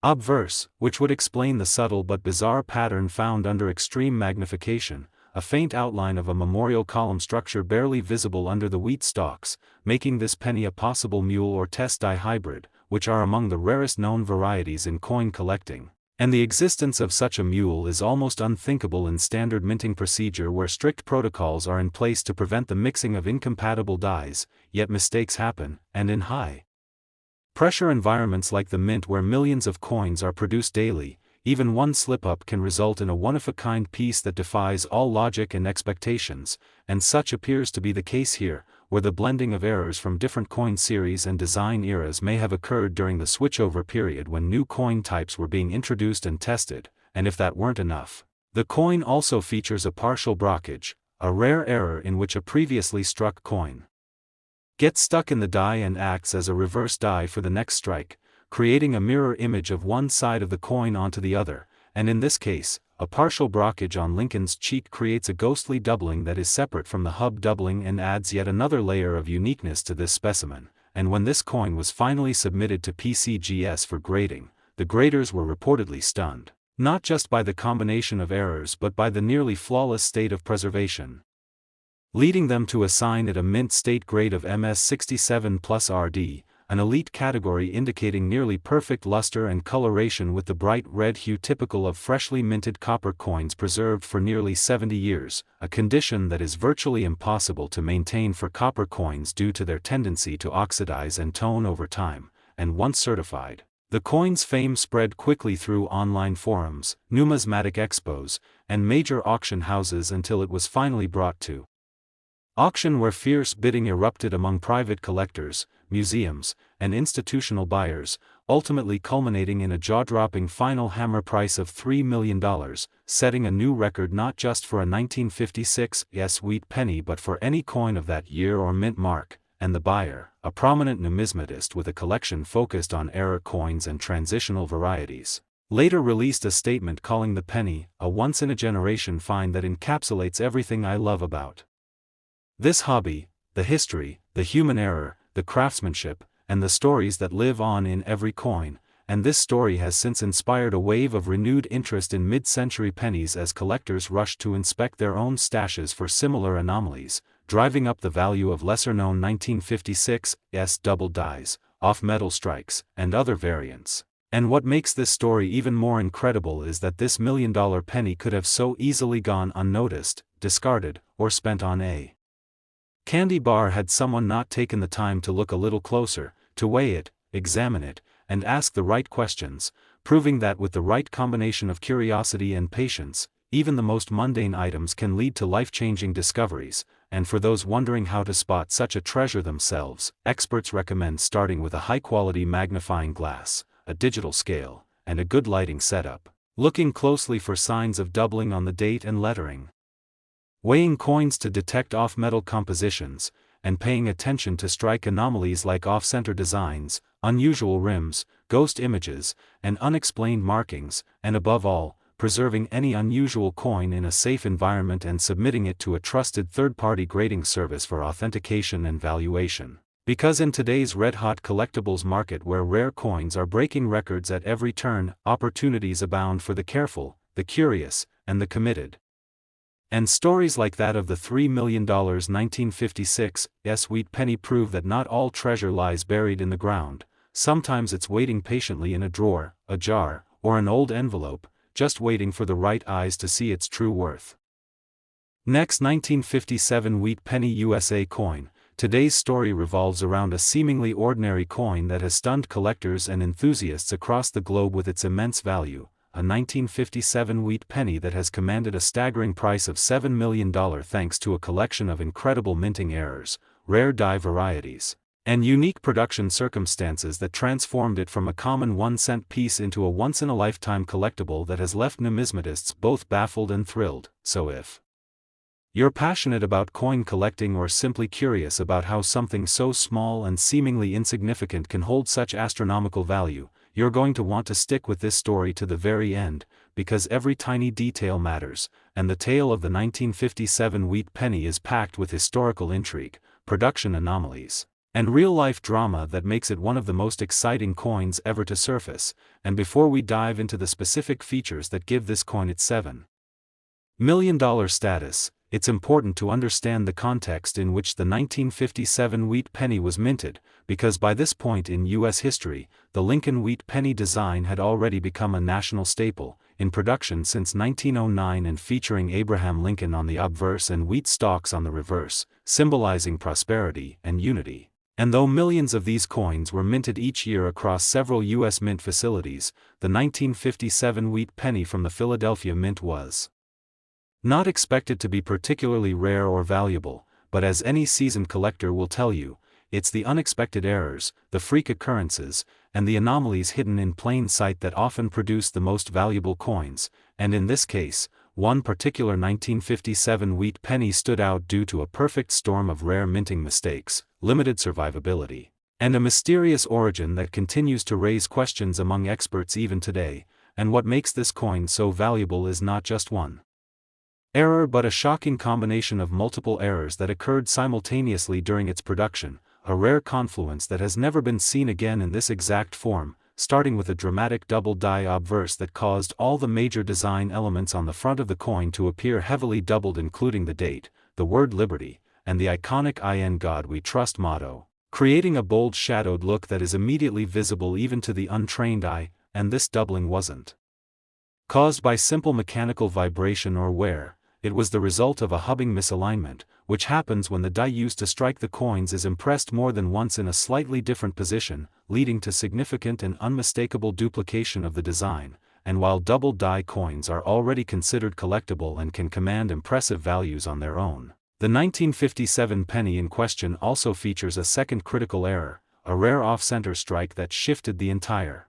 obverse, which would explain the subtle but bizarre pattern found under extreme magnification, a faint outline of a memorial column structure barely visible under the wheat stalks, making this penny a possible mule or test die hybrid, which are among the rarest known varieties in coin collecting, and the existence of such a mule is almost unthinkable in standard minting procedure where strict protocols are in place to prevent the mixing of incompatible dies, yet mistakes happen, and in high pressure environments like the mint where millions of coins are produced daily, even one slip-up can result in a one-of-a-kind piece that defies all logic and expectations, and such appears to be the case here, where the blending of errors from different coin series and design eras may have occurred during the switchover period when new coin types were being introduced and tested, and if that weren't enough, the coin also features a partial brockage, a rare error in which a previously struck coin gets stuck in the die and acts as a reverse die for the next strike, creating a mirror image of one side of the coin onto the other, and in this case, a partial brockage on Lincoln's cheek creates a ghostly doubling that is separate from the hub doubling and adds yet another layer of uniqueness to this specimen, and when this coin was finally submitted to PCGS for grading, the graders were reportedly stunned, not just by the combination of errors but by the nearly flawless state of preservation, leading them to assign it a mint state grade of MS67 plus RD, an elite category indicating nearly perfect luster and coloration with the bright red hue typical of freshly minted copper coins preserved for nearly 70 years, a condition that is virtually impossible to maintain for copper coins due to their tendency to oxidize and tone over time, and once certified, the coin's fame spread quickly through online forums, numismatic expos, and major auction houses until it was finally brought to auction where fierce bidding erupted among private collectors, museums, and institutional buyers, ultimately culminating in a jaw-dropping final hammer price of $3 million, setting a new record not just for a 1956 wheat penny but for any coin of that year or mint mark, and the buyer, a prominent numismatist with a collection focused on error coins and transitional varieties, later released a statement calling the penny a once-in-a-generation find that encapsulates everything I love about this hobby, the history, the human error, the craftsmanship, and the stories that live on in every coin, and this story has since inspired a wave of renewed interest in mid-century pennies as collectors rush to inspect their own stashes for similar anomalies, driving up the value of lesser-known 1956 double dies, off-metal strikes, and other variants. And what makes this story even more incredible is that this million-dollar penny could have so easily gone unnoticed, discarded, or spent on a candy bar had someone not taken the time to look a little closer, to weigh it, examine it, and ask the right questions, proving that with the right combination of curiosity and patience, even the most mundane items can lead to life-changing discoveries, and for those wondering how to spot such a treasure themselves, experts recommend starting with a high-quality magnifying glass, a digital scale, and a good lighting setup, looking closely for signs of doubling on the date and lettering, weighing coins to detect off-metal compositions, and paying attention to strike anomalies like off-center designs, unusual rims, ghost images, and unexplained markings, and above all, preserving any unusual coin in a safe environment and submitting it to a trusted third-party grading service for authentication and valuation. Because in today's red-hot collectibles market where rare coins are breaking records at every turn, opportunities abound for the careful, the curious, and the committed. And stories like that of the $3 million 1956 sweet penny prove that not all treasure lies buried in the ground. Sometimes it's waiting patiently in a drawer, a jar, or an old envelope, just waiting for the right eyes to see its true worth. Next, 1957 wheat penny USA coin. Today's story revolves around a seemingly ordinary coin that has stunned collectors and enthusiasts across the globe with its immense value, a 1957 wheat penny that has commanded a staggering price of $7 million thanks to a collection of incredible minting errors, rare die varieties, and unique production circumstances that transformed it from a common 1-cent piece into a once-in-a-lifetime collectible that has left numismatists both baffled and thrilled. So if you're passionate about coin collecting or simply curious about how something so small and seemingly insignificant can hold such astronomical value, you're going to want to stick with this story to the very end, because every tiny detail matters, and the tale of the 1957 wheat penny is packed with historical intrigue, production anomalies, and real-life drama that makes it one of the most exciting coins ever to surface. And before we dive into the specific features that give this coin its $7 million status, it's important to understand the context in which the 1957 wheat penny was minted, because by this point in U.S. history, the Lincoln wheat penny design had already become a national staple, in production since 1909 and featuring Abraham Lincoln on the obverse and wheat stalks on the reverse, symbolizing prosperity and unity. And though millions of these coins were minted each year across several U.S. mint facilities, the 1957 wheat penny from the Philadelphia Mint was not expected to be particularly rare or valuable, but as any seasoned collector will tell you, it's the unexpected errors, the freak occurrences, and the anomalies hidden in plain sight that often produce the most valuable coins, and in this case, one particular 1957 wheat penny stood out due to a perfect storm of rare minting mistakes, limited survivability, and a mysterious origin that continues to raise questions among experts even today. And what makes this coin so valuable is not just one error but a shocking combination of multiple errors that occurred simultaneously during its production, a rare confluence that has never been seen again in this exact form, starting with a dramatic double die obverse that caused all the major design elements on the front of the coin to appear heavily doubled, including the date, the word liberty, and the iconic "In God We Trust" motto, creating a bold shadowed look that is immediately visible even to the untrained eye. And this doubling wasn't caused by simple mechanical vibration or wear. It was the result of a hubbing misalignment, which happens when the die used to strike the coins is impressed more than once in a slightly different position, leading to significant and unmistakable duplication of the design. And while double die coins are already considered collectible and can command impressive values on their own, the 1957 penny in question also features a second critical error, a rare off-center strike that shifted the entire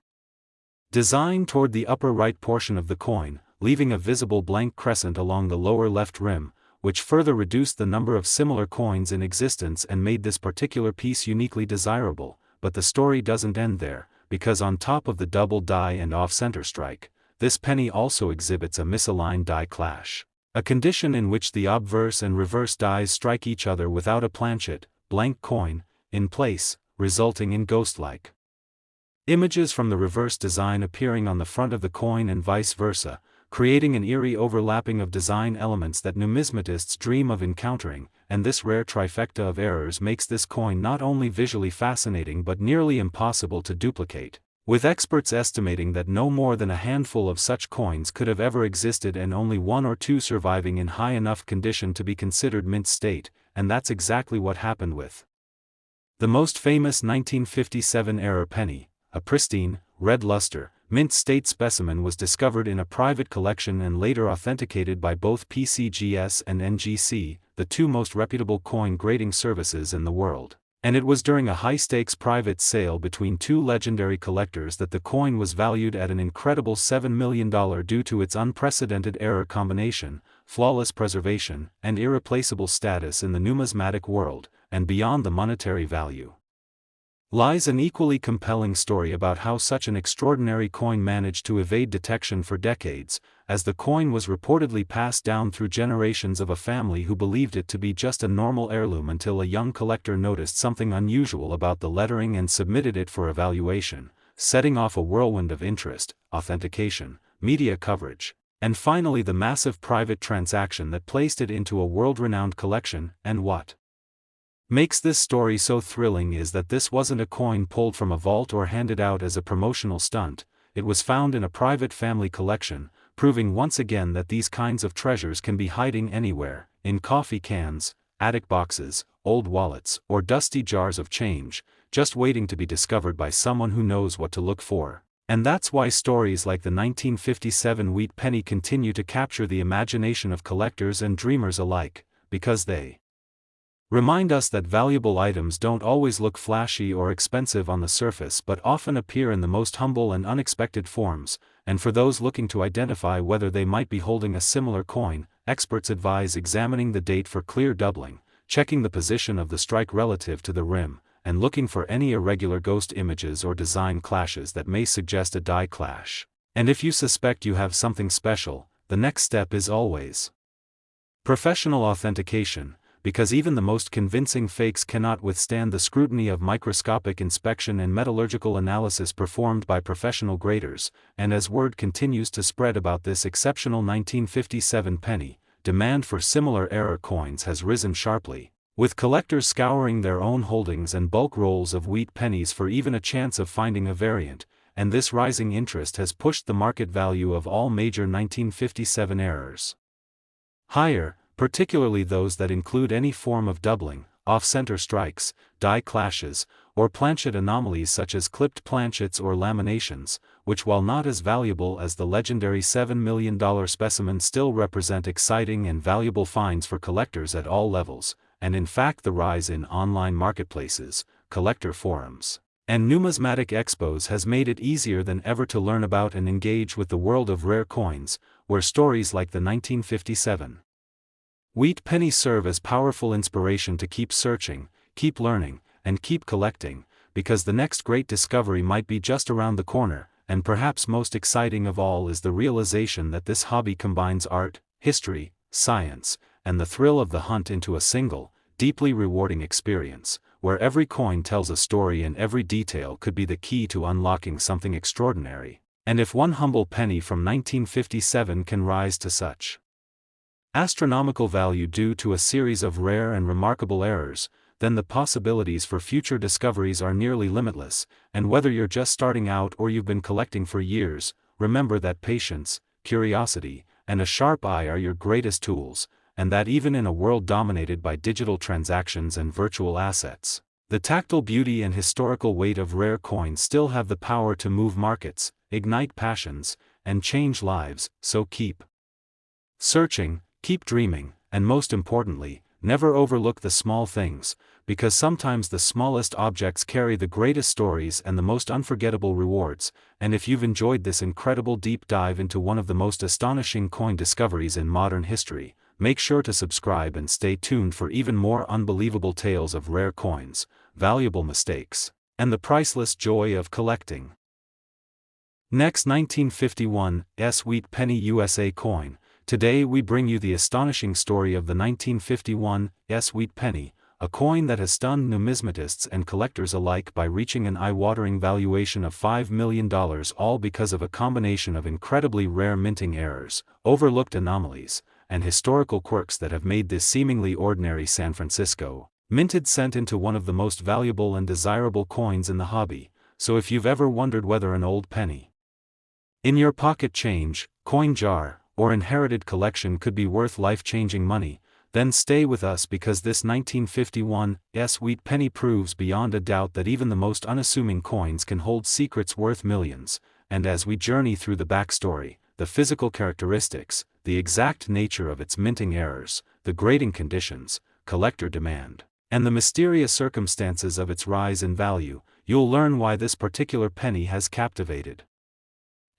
design toward the upper right portion of the coin, leaving a visible blank crescent along the lower left rim, which further reduced the number of similar coins in existence and made this particular piece uniquely desirable. But the story doesn't end there, because on top of the double die and off-center strike, this penny also exhibits a misaligned die clash, a condition in which the obverse and reverse dies strike each other without a planchet, blank coin, in place, resulting in ghost-like images from the reverse design appearing on the front of the coin and vice versa, creating an eerie overlapping of design elements that numismatists dream of encountering. And this rare trifecta of errors makes this coin not only visually fascinating but nearly impossible to duplicate, with experts estimating that no more than a handful of such coins could have ever existed and only one or two surviving in high enough condition to be considered mint state. And that's exactly what happened with the most famous 1957 error penny. A pristine, red luster, mint state specimen was discovered in a private collection and later authenticated by both PCGS and NGC, the two most reputable coin grading services in the world. And it was during a high-stakes private sale between two legendary collectors that the coin was valued at an incredible $7 million due to its unprecedented error combination, flawless preservation, and irreplaceable status in the numismatic world. And beyond the monetary value lies an equally compelling story about how such an extraordinary coin managed to evade detection for decades, as the coin was reportedly passed down through generations of a family who believed it to be just a normal heirloom until a young collector noticed something unusual about the lettering and submitted it for evaluation, setting off a whirlwind of interest, authentication, media coverage, And finally, the massive private transaction that placed it into a world-renowned collection. And what makes this story so thrilling is that this wasn't a coin pulled from a vault or handed out as a promotional stunt. It was found in a private family collection, proving once again that these kinds of treasures can be hiding anywhere, in coffee cans, attic boxes, old wallets, or dusty jars of change, just waiting to be discovered by someone who knows what to look for. And that's why stories like the 1957 wheat penny continue to capture the imagination of collectors and dreamers alike, because they remind us that valuable items don't always look flashy or expensive on the surface but often appear in the most humble and unexpected forms. And for those looking to identify whether they might be holding a similar coin, experts advise examining the date for clear doubling, checking the position of the strike relative to the rim, and looking for any irregular ghost images or design clashes that may suggest a die clash. And if you suspect you have something special, the next step is always professional authentication, because even the most convincing fakes cannot withstand the scrutiny of microscopic inspection and metallurgical analysis performed by professional graders. And as word continues to spread about this exceptional 1957 penny, demand for similar error coins has risen sharply, with collectors scouring their own holdings and bulk rolls of wheat pennies for even a chance of finding a variant. And this rising interest has pushed the market value of all major 1957 errors higher, particularly those that include any form of doubling, off-center strikes, die clashes, or planchet anomalies such as clipped planchets or laminations, which, while not as valuable as the legendary $7 million specimen, still represent exciting and valuable finds for collectors at all levels. And in fact, the rise in online marketplaces, collector forums, and numismatic expos has made it easier than ever to learn about and engage with the world of rare coins, where stories like the 1957 wheat penny serve as powerful inspiration to keep searching, keep learning, and keep collecting, because the next great discovery might be just around the corner. And perhaps most exciting of all is the realization that this hobby combines art, history, science, and the thrill of the hunt into a single, deeply rewarding experience, where every coin tells a story and every detail could be the key to unlocking something extraordinary. And if one humble penny from 1957 can rise to such astronomical value due to a series of rare and remarkable errors, then the possibilities for future discoveries are nearly limitless. And whether you're just starting out or you've been collecting for years, remember that patience, curiosity, and a sharp eye are your greatest tools, and that even in a world dominated by digital transactions and virtual assets, the tactile beauty and historical weight of rare coins still have the power to move markets, ignite passions, and change lives. So keep searching, keep dreaming, and most importantly, never overlook the small things, because sometimes the smallest objects carry the greatest stories and the most unforgettable rewards. And if you've enjoyed this incredible deep dive into one of the most astonishing coin discoveries in modern history, make sure to subscribe and stay tuned for even more unbelievable tales of rare coins, valuable mistakes, and the priceless joy of collecting. Next, 1951 wheat penny USA coin. Today we bring you the astonishing story of the 1951 wheat penny, a coin that has stunned numismatists and collectors alike by reaching an eye-watering valuation of $5 million, all because of a combination of incredibly rare minting errors, overlooked anomalies, and historical quirks that have made this seemingly ordinary San Francisco minted cent into one of the most valuable and desirable coins in the hobby. So if you've ever wondered whether an old penny in your pocket change, coin jar, or inherited collection could be worth life-changing money, then stay with us, because this 1951 wheat penny proves beyond a doubt that even the most unassuming coins can hold secrets worth millions. And as we journey through the backstory, the physical characteristics, the exact nature of its minting errors, the grading conditions, collector demand, and the mysterious circumstances of its rise in value, you'll learn why this particular penny has captivated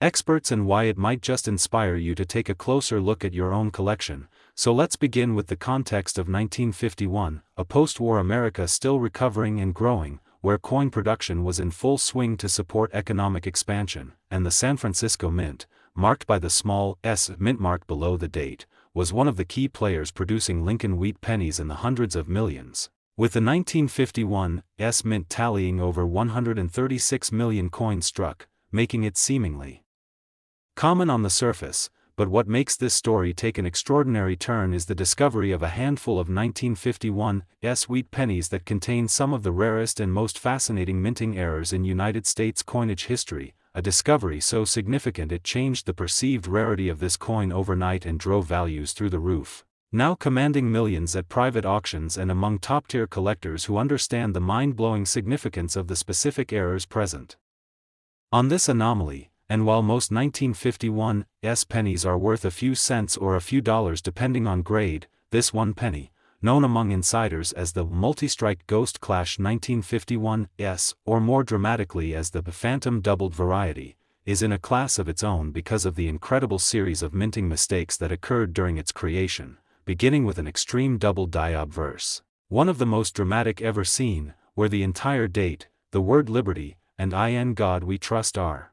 experts and why it might just inspire you to take a closer look at your own collection. So let's begin with the context of 1951, a post-war America still recovering and growing, where coin production was in full swing to support economic expansion, and the San Francisco Mint, marked by the small S mint mark below the date, was one of the key players producing Lincoln wheat pennies in the hundreds of millions, with the 1951 mint tallying over 136 million coins struck, making it seemingly common on the surface, but what makes this story take an extraordinary turn is the discovery of a handful of 1951 wheat pennies that contain some of the rarest and most fascinating minting errors in United States coinage history, a discovery so significant it changed the perceived rarity of this coin overnight and drove values through the roof, now commanding millions at private auctions and among top-tier collectors who understand the mind-blowing significance of the specific errors present on this anomaly. And while most 1951's pennies are worth a few cents or a few dollars depending on grade, this one penny, known among insiders as the multi-strike Ghost Clash 1951's, or more dramatically as the Phantom Doubled variety, is in a class of its own because of the incredible series of minting mistakes that occurred during its creation, beginning with an extreme double die obverse, one of the most dramatic ever seen, where the entire date, the word Liberty, and in God We Trust are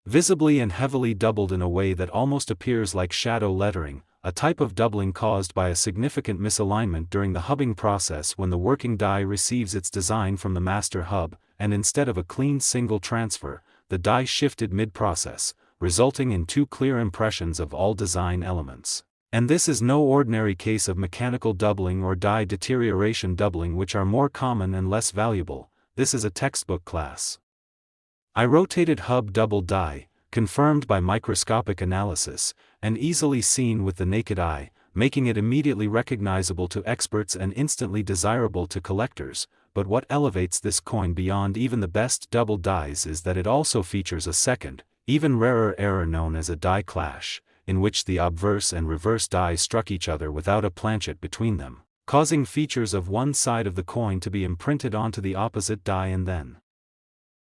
visibly and heavily doubled in a way that almost appears like shadow lettering, a type of doubling caused by a significant misalignment during the hubbing process when the working die receives its design from the master hub, and instead of a clean single transfer, the die shifted mid-process, resulting in two clear impressions of all design elements. And this is no ordinary case of mechanical doubling or die deterioration doubling, which are more common and less valuable. This is a textbook class. I rotated hub double die, confirmed by microscopic analysis, and easily seen with the naked eye, making it immediately recognizable to experts and instantly desirable to collectors. But what elevates this coin beyond even the best double dies is that it also features a second, even rarer error known as a die clash, in which the obverse and reverse die struck each other without a planchet between them, causing features of one side of the coin to be imprinted onto the opposite die and then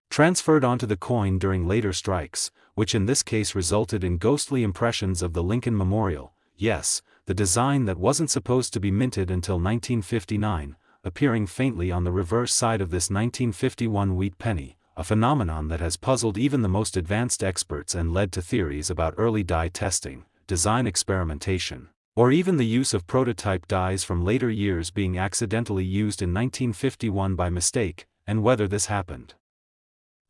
transferred onto the coin during later strikes, which in this case resulted in ghostly impressions of the Lincoln Memorial, yes, the design that wasn't supposed to be minted until 1959, appearing faintly on the reverse side of this 1951 wheat penny, a phenomenon that has puzzled even the most advanced experts and led to theories about early die testing, design experimentation, or even the use of prototype dies from later years being accidentally used in 1951 by mistake, and whether this happened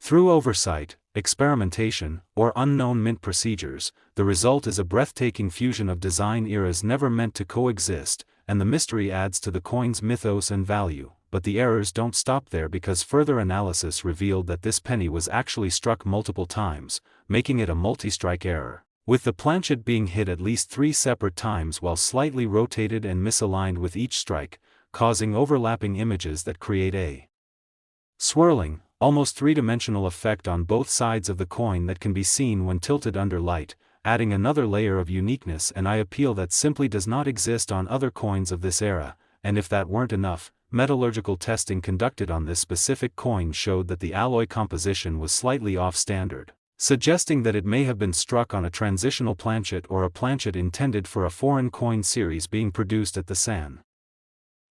through oversight, experimentation, or unknown mint procedures. The result is a breathtaking fusion of design eras never meant to coexist, and the mystery adds to the coin's mythos and value. But the errors don't stop there, because further analysis revealed that this penny was actually struck multiple times, making it a multi-strike error, with the planchet being hit at least 3 separate times while slightly rotated and misaligned with each strike, causing overlapping images that create a swirling, almost three-dimensional effect on both sides of the coin that can be seen when tilted under light, adding another layer of uniqueness and eye appeal that simply does not exist on other coins of this era. And if that weren't enough, metallurgical testing conducted on this specific coin showed that the alloy composition was slightly off-standard, suggesting that it may have been struck on a transitional planchet or a planchet intended for a foreign coin series being produced at the San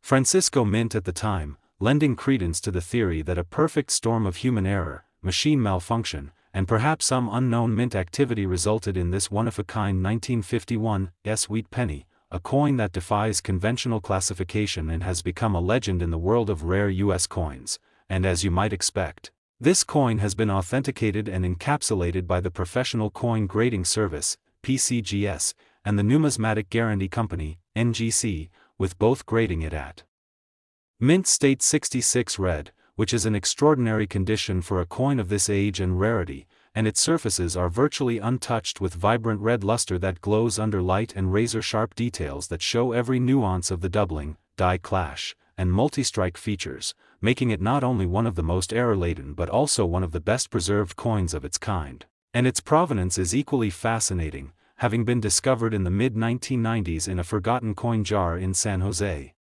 Francisco Mint at the time, lending credence to the theory that a perfect storm of human error, machine malfunction, and perhaps some unknown mint activity resulted in this one-of-a-kind 1951's wheat penny, a coin that defies conventional classification and has become a legend in the world of rare U.S. coins. And as you might expect, this coin has been authenticated and encapsulated by the Professional Coin Grading Service, PCGS, and the Numismatic Guarantee Company, NGC, with both grading it at Mint State 66 red, which is an extraordinary condition for a coin of this age and rarity, and its surfaces are virtually untouched with vibrant red luster that glows under light and razor-sharp details that show every nuance of the doubling, die clash, and multi-strike features, making it not only one of the most error-laden but also one of the best-preserved coins of its kind. And its provenance is equally fascinating, having been discovered in the mid-1990s in a forgotten coin jar in San Jose,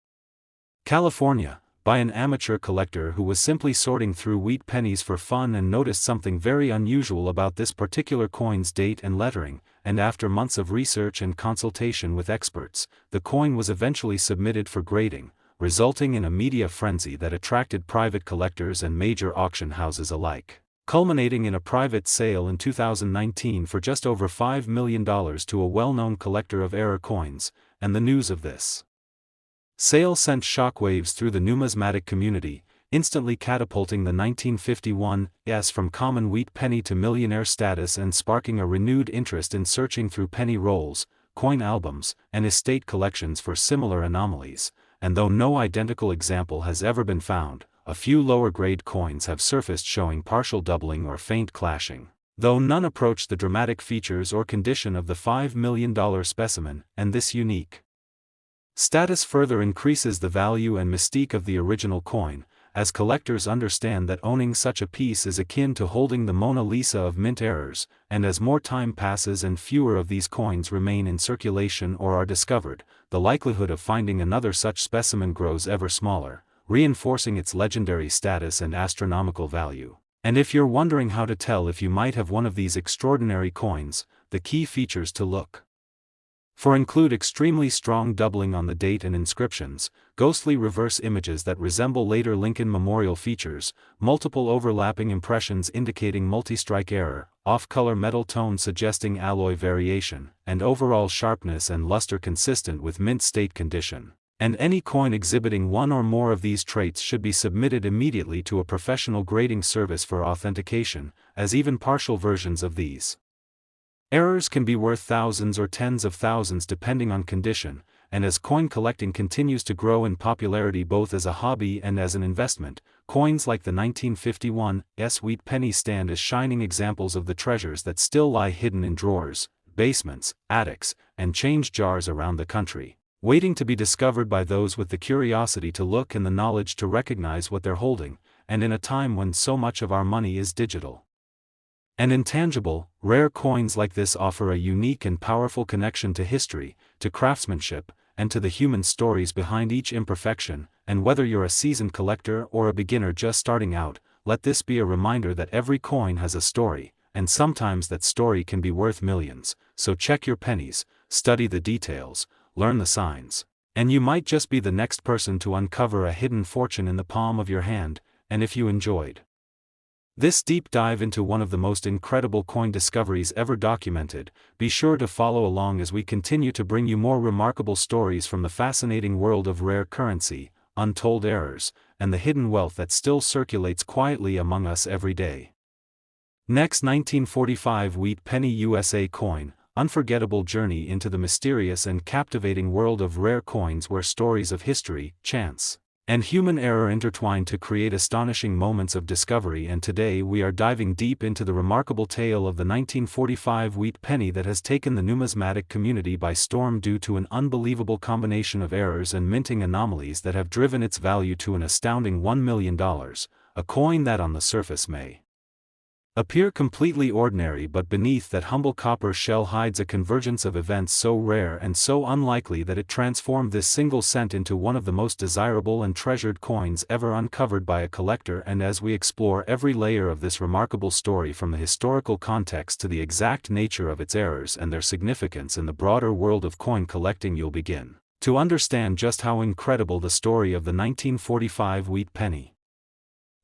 California, by an amateur collector who was simply sorting through wheat pennies for fun and noticed something very unusual about this particular coin's date and lettering, and after months of research and consultation with experts, the coin was eventually submitted for grading, resulting in a media frenzy that attracted private collectors and major auction houses alike, culminating in a private sale in 2019 for just over $5 million to a well-known collector of error coins. And the news of this sale sent shockwaves through the numismatic community, instantly catapulting the 1951's from common wheat penny to millionaire status and sparking a renewed interest in searching through penny rolls, coin albums, and estate collections for similar anomalies. And though no identical example has ever been found, a few lower-grade coins have surfaced showing partial doubling or faint clashing, though none approach the dramatic features or condition of the $5 million specimen, and this unique status further increases the value and mystique of the original coin, as collectors understand that owning such a piece is akin to holding the Mona Lisa of mint errors, and as more time passes and fewer of these coins remain in circulation or are discovered, the likelihood of finding another such specimen grows ever smaller, reinforcing its legendary status and astronomical value. And if you're wondering how to tell if you might have one of these extraordinary coins, the key features to look for include extremely strong doubling on the date and inscriptions, ghostly reverse images that resemble later Lincoln Memorial features, multiple overlapping impressions indicating multi-strike error, off-color metal tone suggesting alloy variation, and overall sharpness and luster consistent with mint state condition. And any coin exhibiting one or more of these traits should be submitted immediately to a professional grading service for authentication, as even partial versions of these errors can be worth thousands or tens of thousands depending on condition, and as coin collecting continues to grow in popularity both as a hobby and as an investment, coins like the 1951's wheat penny stand as shining examples of the treasures that still lie hidden in drawers, basements, attics, and change jars around the country, waiting to be discovered by those with the curiosity to look and the knowledge to recognize what they're holding, and in a time when so much of our money is digital and intangible, rare coins like this offer a unique and powerful connection to history, to craftsmanship, and to the human stories behind each imperfection. And whether you're a seasoned collector or a beginner just starting out, let this be a reminder that every coin has a story, and sometimes that story can be worth millions. So check your pennies, study the details, learn the signs, and you might just be the next person to uncover a hidden fortune in the palm of your hand. And if you enjoyed this deep dive into one of the most incredible coin discoveries ever documented, be sure to follow along as we continue to bring you more remarkable stories from the fascinating world of rare currency, untold errors, and the hidden wealth that still circulates quietly among us every day. Next, 1945 wheat penny USA coin, unforgettable journey into the mysterious and captivating world of rare coins where stories of history, chance, and human error intertwine to create astonishing moments of discovery. And today we are diving deep into the remarkable tale of the 1945 wheat penny that has taken the numismatic community by storm due to an unbelievable combination of errors and minting anomalies that have driven its value to an astounding $1 million, a coin that on the surface may appear completely ordinary, but beneath that humble copper shell hides a convergence of events so rare and so unlikely that it transformed this single cent into one of the most desirable and treasured coins ever uncovered by a collector. And as we explore every layer of this remarkable story, from the historical context to the exact nature of its errors and their significance in the broader world of coin collecting, you'll begin to understand just how incredible the story of the 1945 wheat penny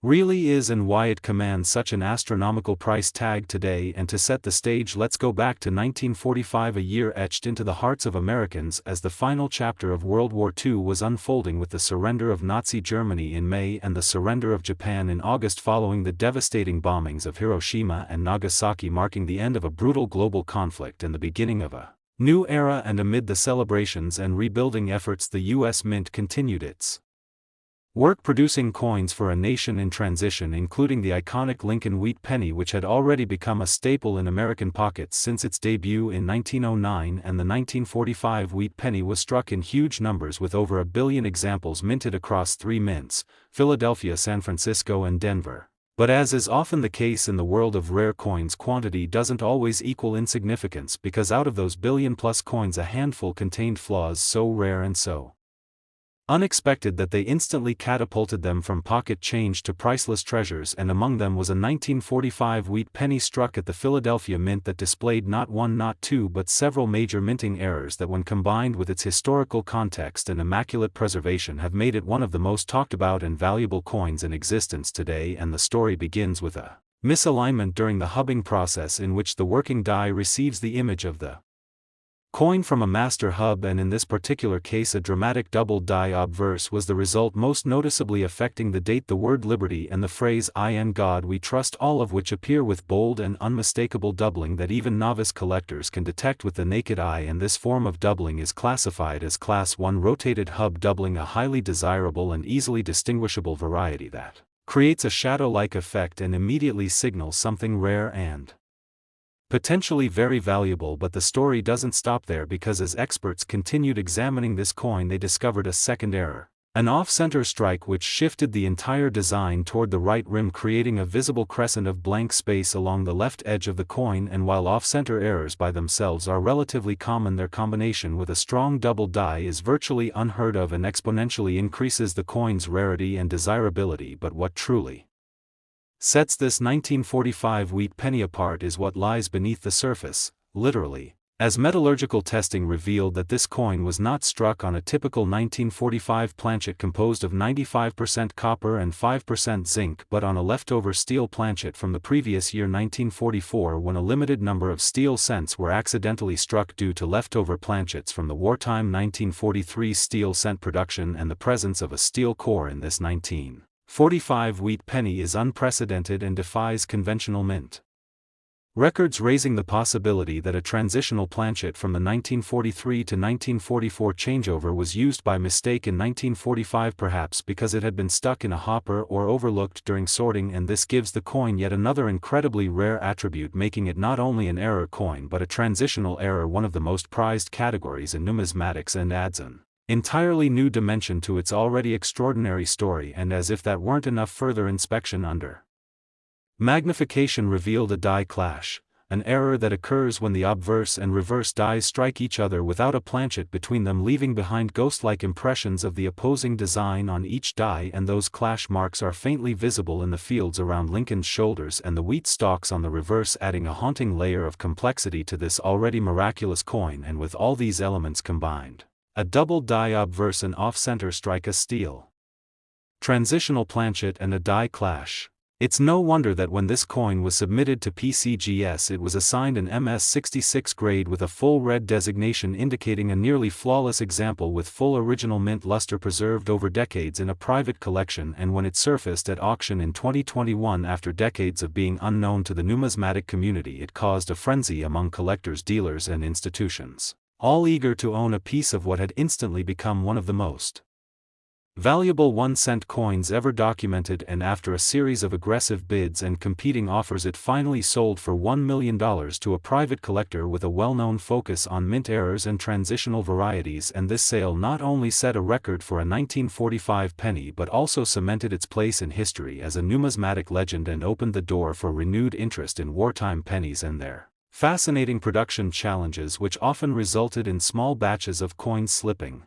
really is and why it commands such an astronomical price tag today. And to set the stage, let's go back to 1945, a year etched into the hearts of Americans as the final chapter of World War II was unfolding with the surrender of Nazi Germany in May and the surrender of Japan in August, following the devastating bombings of Hiroshima and Nagasaki, marking the end of a brutal global conflict and the beginning of a new era. And amid the celebrations and rebuilding efforts, the U.S. Mint continued its work producing coins for a nation in transition, including the iconic Lincoln wheat penny, which had already become a staple in American pockets since its debut in 1909, and the 1945 wheat penny was struck in huge numbers with over 1 billion examples minted across 3 mints, Philadelphia, San Francisco, and Denver. But as is often the case in the world of rare coins, quantity doesn't always equal insignificance, because out of those billion-plus coins a handful contained flaws so rare and so unexpected that they instantly catapulted them from pocket change to priceless treasures. And among them was a 1945 wheat penny struck at the Philadelphia Mint that displayed not one, not two, but several major minting errors that, when combined with its historical context and immaculate preservation, have made it one of the most talked about and valuable coins in existence today. And the story begins with a misalignment during the hubbing process, in which the working die receives the image of the Coin from a master hub, and in this particular case a dramatic double die obverse was the result, most noticeably affecting the date the word liberty and the phrase "I and God we trust," all of which appear with bold and unmistakable doubling that even novice collectors can detect with the naked eye, and this form of doubling is classified as Class 1 rotated hub doubling, a highly desirable and easily distinguishable variety that creates a shadow-like effect and immediately signals something rare and potentially very valuable. But the story doesn't stop there, because as experts continued examining this coin they discovered a second error. An off-center strike which shifted the entire design toward the right rim, creating a visible crescent of blank space along the left edge of the coin. And while off-center errors by themselves are relatively common, their combination with a strong double die is virtually unheard of and exponentially increases the coin's rarity and desirability. But what truly sets this 1945 wheat penny apart is what lies beneath the surface, literally, as metallurgical testing revealed that this coin was not struck on a typical 1945 planchet composed of 95% copper and 5% zinc, but on a leftover steel planchet from the previous year 1944, when a limited number of steel cents were accidentally struck due to leftover planchets from the wartime 1943 steel cent production, and the presence of a steel core in this 1945 wheat penny is unprecedented and defies conventional mint records, raising the possibility that a transitional planchet from the 1943 to 1944 changeover was used by mistake in 1945, perhaps because it had been stuck in a hopper or overlooked during sorting. And this gives the coin yet another incredibly rare attribute, making it not only an error coin but a transitional error, one of the most prized categories in numismatics, and adds an entirely new dimension to its already extraordinary story. And as if that weren't enough, further inspection under magnification revealed a die clash, an error that occurs when the obverse and reverse dies strike each other without a planchet between them, leaving behind ghost-like impressions of the opposing design on each die. And those clash marks are faintly visible in the fields around Lincoln's shoulders and the wheat stalks on the reverse, adding a haunting layer of complexity to this already miraculous coin. And with all these elements combined, a double die obverse, an off-center strike, a steel transitional planchet, and a die clash, it's no wonder that when this coin was submitted to PCGS it was assigned an MS-66 grade with a full red designation, indicating a nearly flawless example with full original mint luster preserved over decades in a private collection. And when it surfaced at auction in 2021 after decades of being unknown to the numismatic community, it caused a frenzy among collectors, dealers and institutions, all eager to own a piece of what had instantly become one of the most valuable 1-cent coins ever documented. And after a series of aggressive bids and competing offers, it finally sold for $1 million to a private collector with a well-known focus on mint errors and transitional varieties. And this sale not only set a record for a 1945 penny but also cemented its place in history as a numismatic legend and opened the door for renewed interest in wartime pennies and their fascinating production challenges, which often resulted in small batches of coins slipping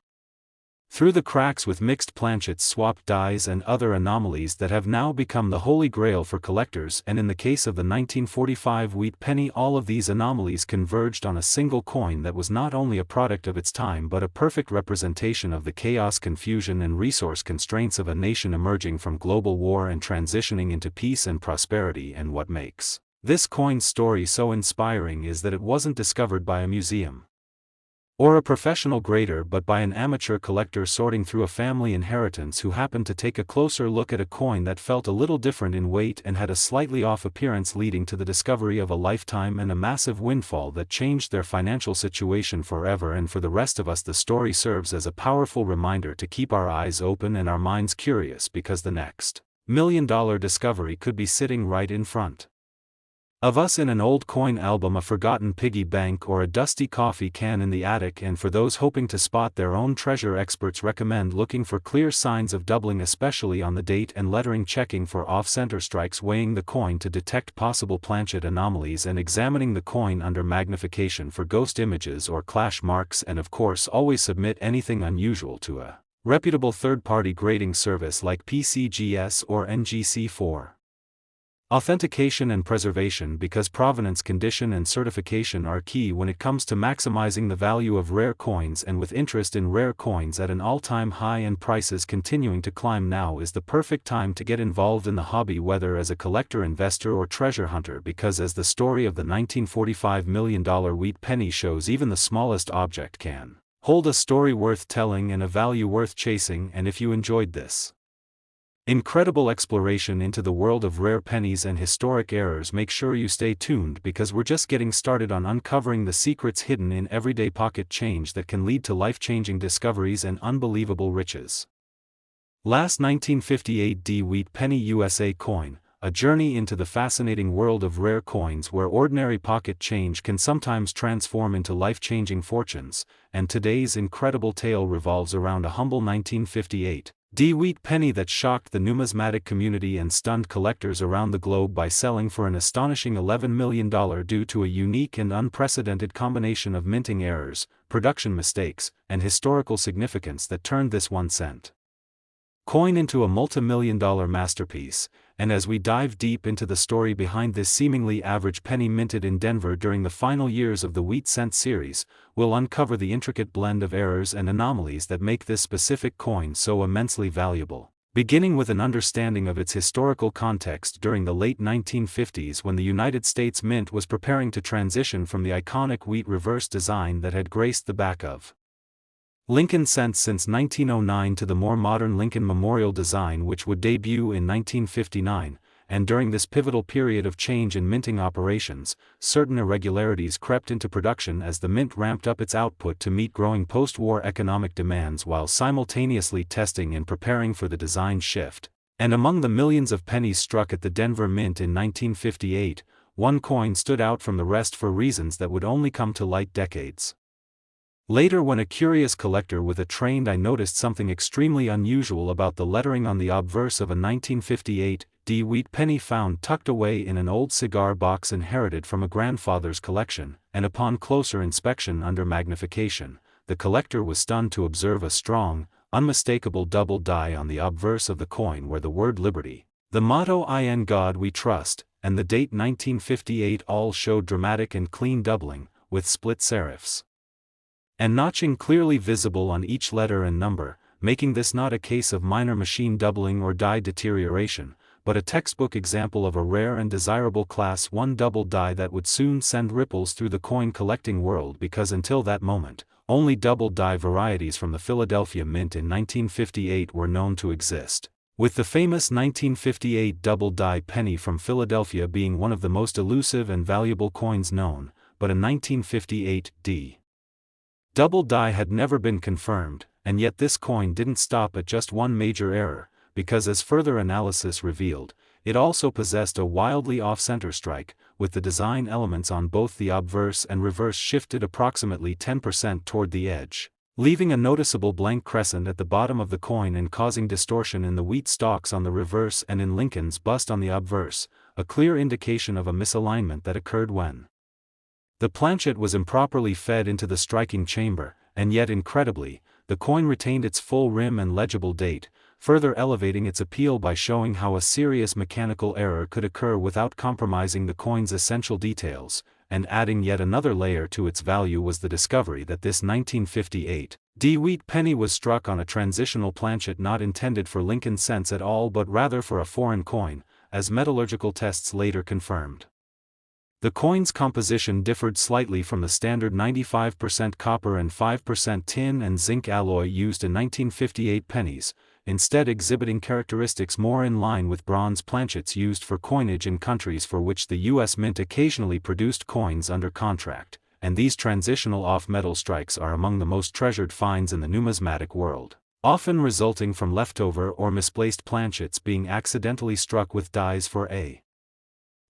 through the cracks with mixed planchets, swapped dies and other anomalies that have now become the holy grail for collectors. And in the case of the 1945 wheat penny, all of these anomalies converged on a single coin that was not only a product of its time but a perfect representation of the chaos, confusion and resource constraints of a nation emerging from global war and transitioning into peace and prosperity. And what makes this coin's story so inspiring is that it wasn't discovered by a museum or a professional grader but by an amateur collector sorting through a family inheritance who happened to take a closer look at a coin that felt a little different in weight and had a slightly off appearance, leading to the discovery of a lifetime and a massive windfall that changed their financial situation forever. And for the rest of us, the story serves as a powerful reminder to keep our eyes open and our minds curious, because the next $1 million discovery could be sitting right in front of us in an old coin album, a forgotten piggy bank, or a dusty coffee can in the attic. And for those hoping to spot their own treasure, experts recommend looking for clear signs of doubling, especially on the date and lettering, checking for off-center strikes, weighing the coin to detect possible planchet anomalies, and examining the coin under magnification for ghost images or clash marks. And of course, always submit anything unusual to a reputable third-party grading service like PCGS or NGC4. Authentication and preservation, because provenance, condition and certification are key when it comes to maximizing the value of rare coins, and with interest in rare coins at an all-time high and prices continuing to climb, now is the perfect time to get involved in the hobby, whether as a collector, investor or treasure hunter, because as the story of the $1945 million wheat penny shows, even the smallest object can hold a story worth telling and a value worth chasing. And if you enjoyed this incredible exploration into the world of rare pennies and historic errors, make sure you stay tuned, because we're just getting started on uncovering the secrets hidden in everyday pocket change that can lead to life-changing discoveries and unbelievable riches. Last 1958 D Wheat Penny USA Coin, a journey into the fascinating world of rare coins where ordinary pocket change can sometimes transform into life-changing fortunes, and today's incredible tale revolves around a humble 1958 D Wheat penny that shocked the numismatic community and stunned collectors around the globe by selling for an astonishing $11 million due to a unique and unprecedented combination of minting errors, production mistakes, and historical significance that turned this 1-cent coin into a multi-million-dollar masterpiece. And as we dive deep into the story behind this seemingly average penny minted in Denver during the final years of the Wheat Cent series, we'll uncover the intricate blend of errors and anomalies that make this specific coin so immensely valuable. Beginning with an understanding of its historical context during the late 1950s, when the United States Mint was preparing to transition from the iconic wheat reverse design that had graced the back of Lincoln cents since 1909 to the more modern Lincoln Memorial design, which would debut in 1959, and during this pivotal period of change in minting operations, certain irregularities crept into production as the mint ramped up its output to meet growing post-war economic demands while simultaneously testing and preparing for the design shift. And among the millions of pennies struck at the Denver Mint in 1958, one coin stood out from the rest for reasons that would only come to light decades later. When a curious collector with a trained eye noticed something extremely unusual about the lettering on the obverse of a 1958 D Wheat penny found tucked away in an old cigar box inherited from a grandfather's collection, and upon closer inspection under magnification, the collector was stunned to observe a strong, unmistakable double die on the obverse of the coin, where the word Liberty, the motto "In God We Trust," and the date 1958 all showed dramatic and clean doubling, with split serifs and notching clearly visible on each letter and number, making this not a case of minor machine doubling or die deterioration, but a textbook example of a rare and desirable Class 1 double die that would soon send ripples through the coin collecting world, because until that moment, only double die varieties from the Philadelphia Mint in 1958 were known to exist, with the famous 1958 double die penny from Philadelphia being one of the most elusive and valuable coins known, but a 1958 D double die had never been confirmed. And yet this coin didn't stop at just one major error, because as further analysis revealed, it also possessed a wildly off-center strike, with the design elements on both the obverse and reverse shifted approximately 10% toward the edge, leaving a noticeable blank crescent at the bottom of the coin and causing distortion in the wheat stalks on the reverse and in Lincoln's bust on the obverse, a clear indication of a misalignment that occurred when the planchet was improperly fed into the striking chamber. And yet incredibly, the coin retained its full rim and legible date, further elevating its appeal by showing how a serious mechanical error could occur without compromising the coin's essential details. And adding yet another layer to its value was the discovery that this 1958 D Wheat penny was struck on a transitional planchet not intended for Lincoln cents at all, but rather for a foreign coin, as metallurgical tests later confirmed. The coin's composition differed slightly from the standard 95% copper and 5% tin and zinc alloy used in 1958 pennies, instead exhibiting characteristics more in line with bronze planchets used for coinage in countries for which the U.S. Mint occasionally produced coins under contract, and these transitional off-metal strikes are among the most treasured finds in the numismatic world, often resulting from leftover or misplaced planchets being accidentally struck with dies for a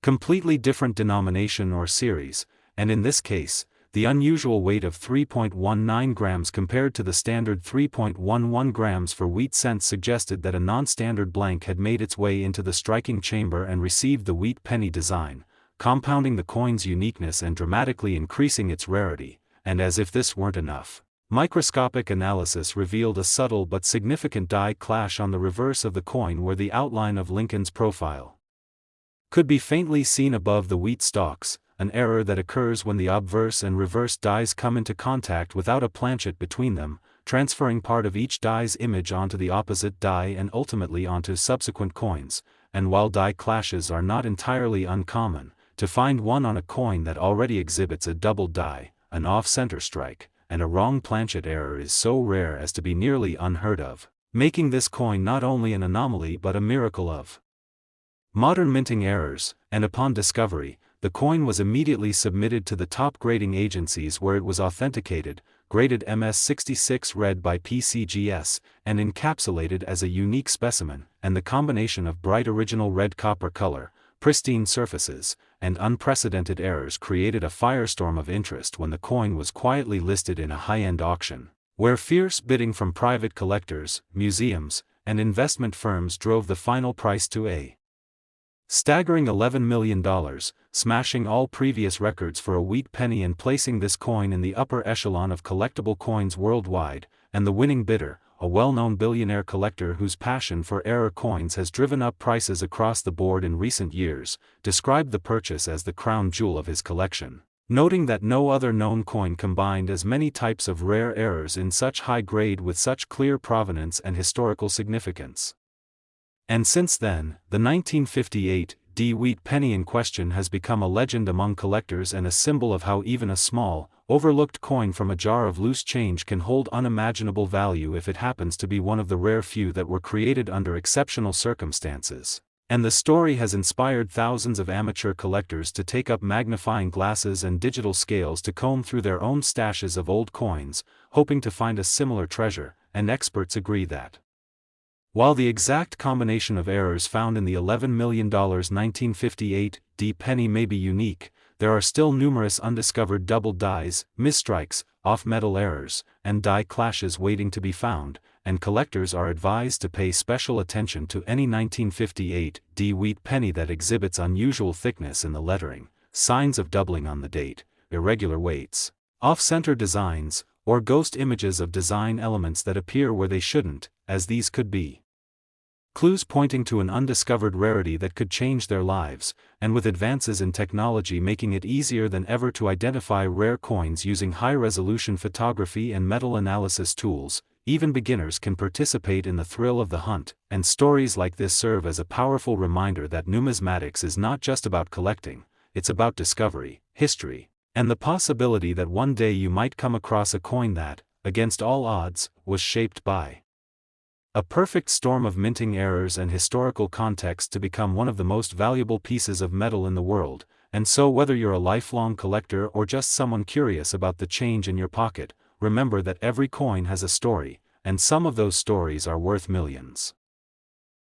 completely different denomination or series, and in this case, the unusual weight of 3.19 grams compared to the standard 3.11 grams for wheat cents suggested that a non-standard blank had made its way into the striking chamber and received the wheat penny design, compounding the coin's uniqueness and dramatically increasing its rarity. And as if this weren't enough, microscopic analysis revealed a subtle but significant die clash on the reverse of the coin, where the outline of Lincoln's profile could be faintly seen above the wheat stalks, an error that occurs when the obverse and reverse dies come into contact without a planchet between them, transferring part of each die's image onto the opposite die and ultimately onto subsequent coins. And while die clashes are not entirely uncommon, to find one on a coin that already exhibits a double die, an off-center strike, and a wrong planchet error is so rare as to be nearly unheard of, making this coin not only an anomaly but a miracle of modern minting errors. And upon discovery, the coin was immediately submitted to the top grading agencies where it was authenticated, graded MS66 read by PCGS, and encapsulated as a unique specimen. And the combination of bright original red copper color, pristine surfaces, and unprecedented errors created a firestorm of interest when the coin was quietly listed in a high-end auction, where fierce bidding from private collectors, museums, and investment firms drove the final price to a staggering $11 million, smashing all previous records for a wheat penny and placing this coin in the upper echelon of collectible coins worldwide. And the winning bidder, a well-known billionaire collector whose passion for error coins has driven up prices across the board in recent years, described the purchase as the crown jewel of his collection, noting that no other known coin combined as many types of rare errors in such high grade with such clear provenance and historical significance. And since then, the 1958 wheat penny in question has become a legend among collectors and a symbol of how even a small, overlooked coin from a jar of loose change can hold unimaginable value if it happens to be one of the rare few that were created under exceptional circumstances. And the story has inspired thousands of amateur collectors to take up magnifying glasses and digital scales to comb through their own stashes of old coins, hoping to find a similar treasure. And experts agree that while the exact combination of errors found in the $11 million 1958 penny may be unique, there are still numerous undiscovered double dies, misstrikes, off-metal errors, and die clashes waiting to be found, and collectors are advised to pay special attention to any 1958 wheat penny that exhibits unusual thickness in the lettering, signs of doubling on the date, irregular weights, off-center designs, or ghost images of design elements that appear where they shouldn't, as these could be clues pointing to an undiscovered rarity that could change their lives. And with advances in technology making it easier than ever to identify rare coins using high-resolution photography and metal analysis tools, even beginners can participate in the thrill of the hunt. And stories like this serve as a powerful reminder that numismatics is not just about collecting, it's about discovery, history, and the possibility that one day you might come across a coin that, against all odds, was shaped by a perfect storm of minting errors and historical context to become one of the most valuable pieces of metal in the world. And so whether you're a lifelong collector or just someone curious about the change in your pocket, remember that every coin has a story, and some of those stories are worth millions.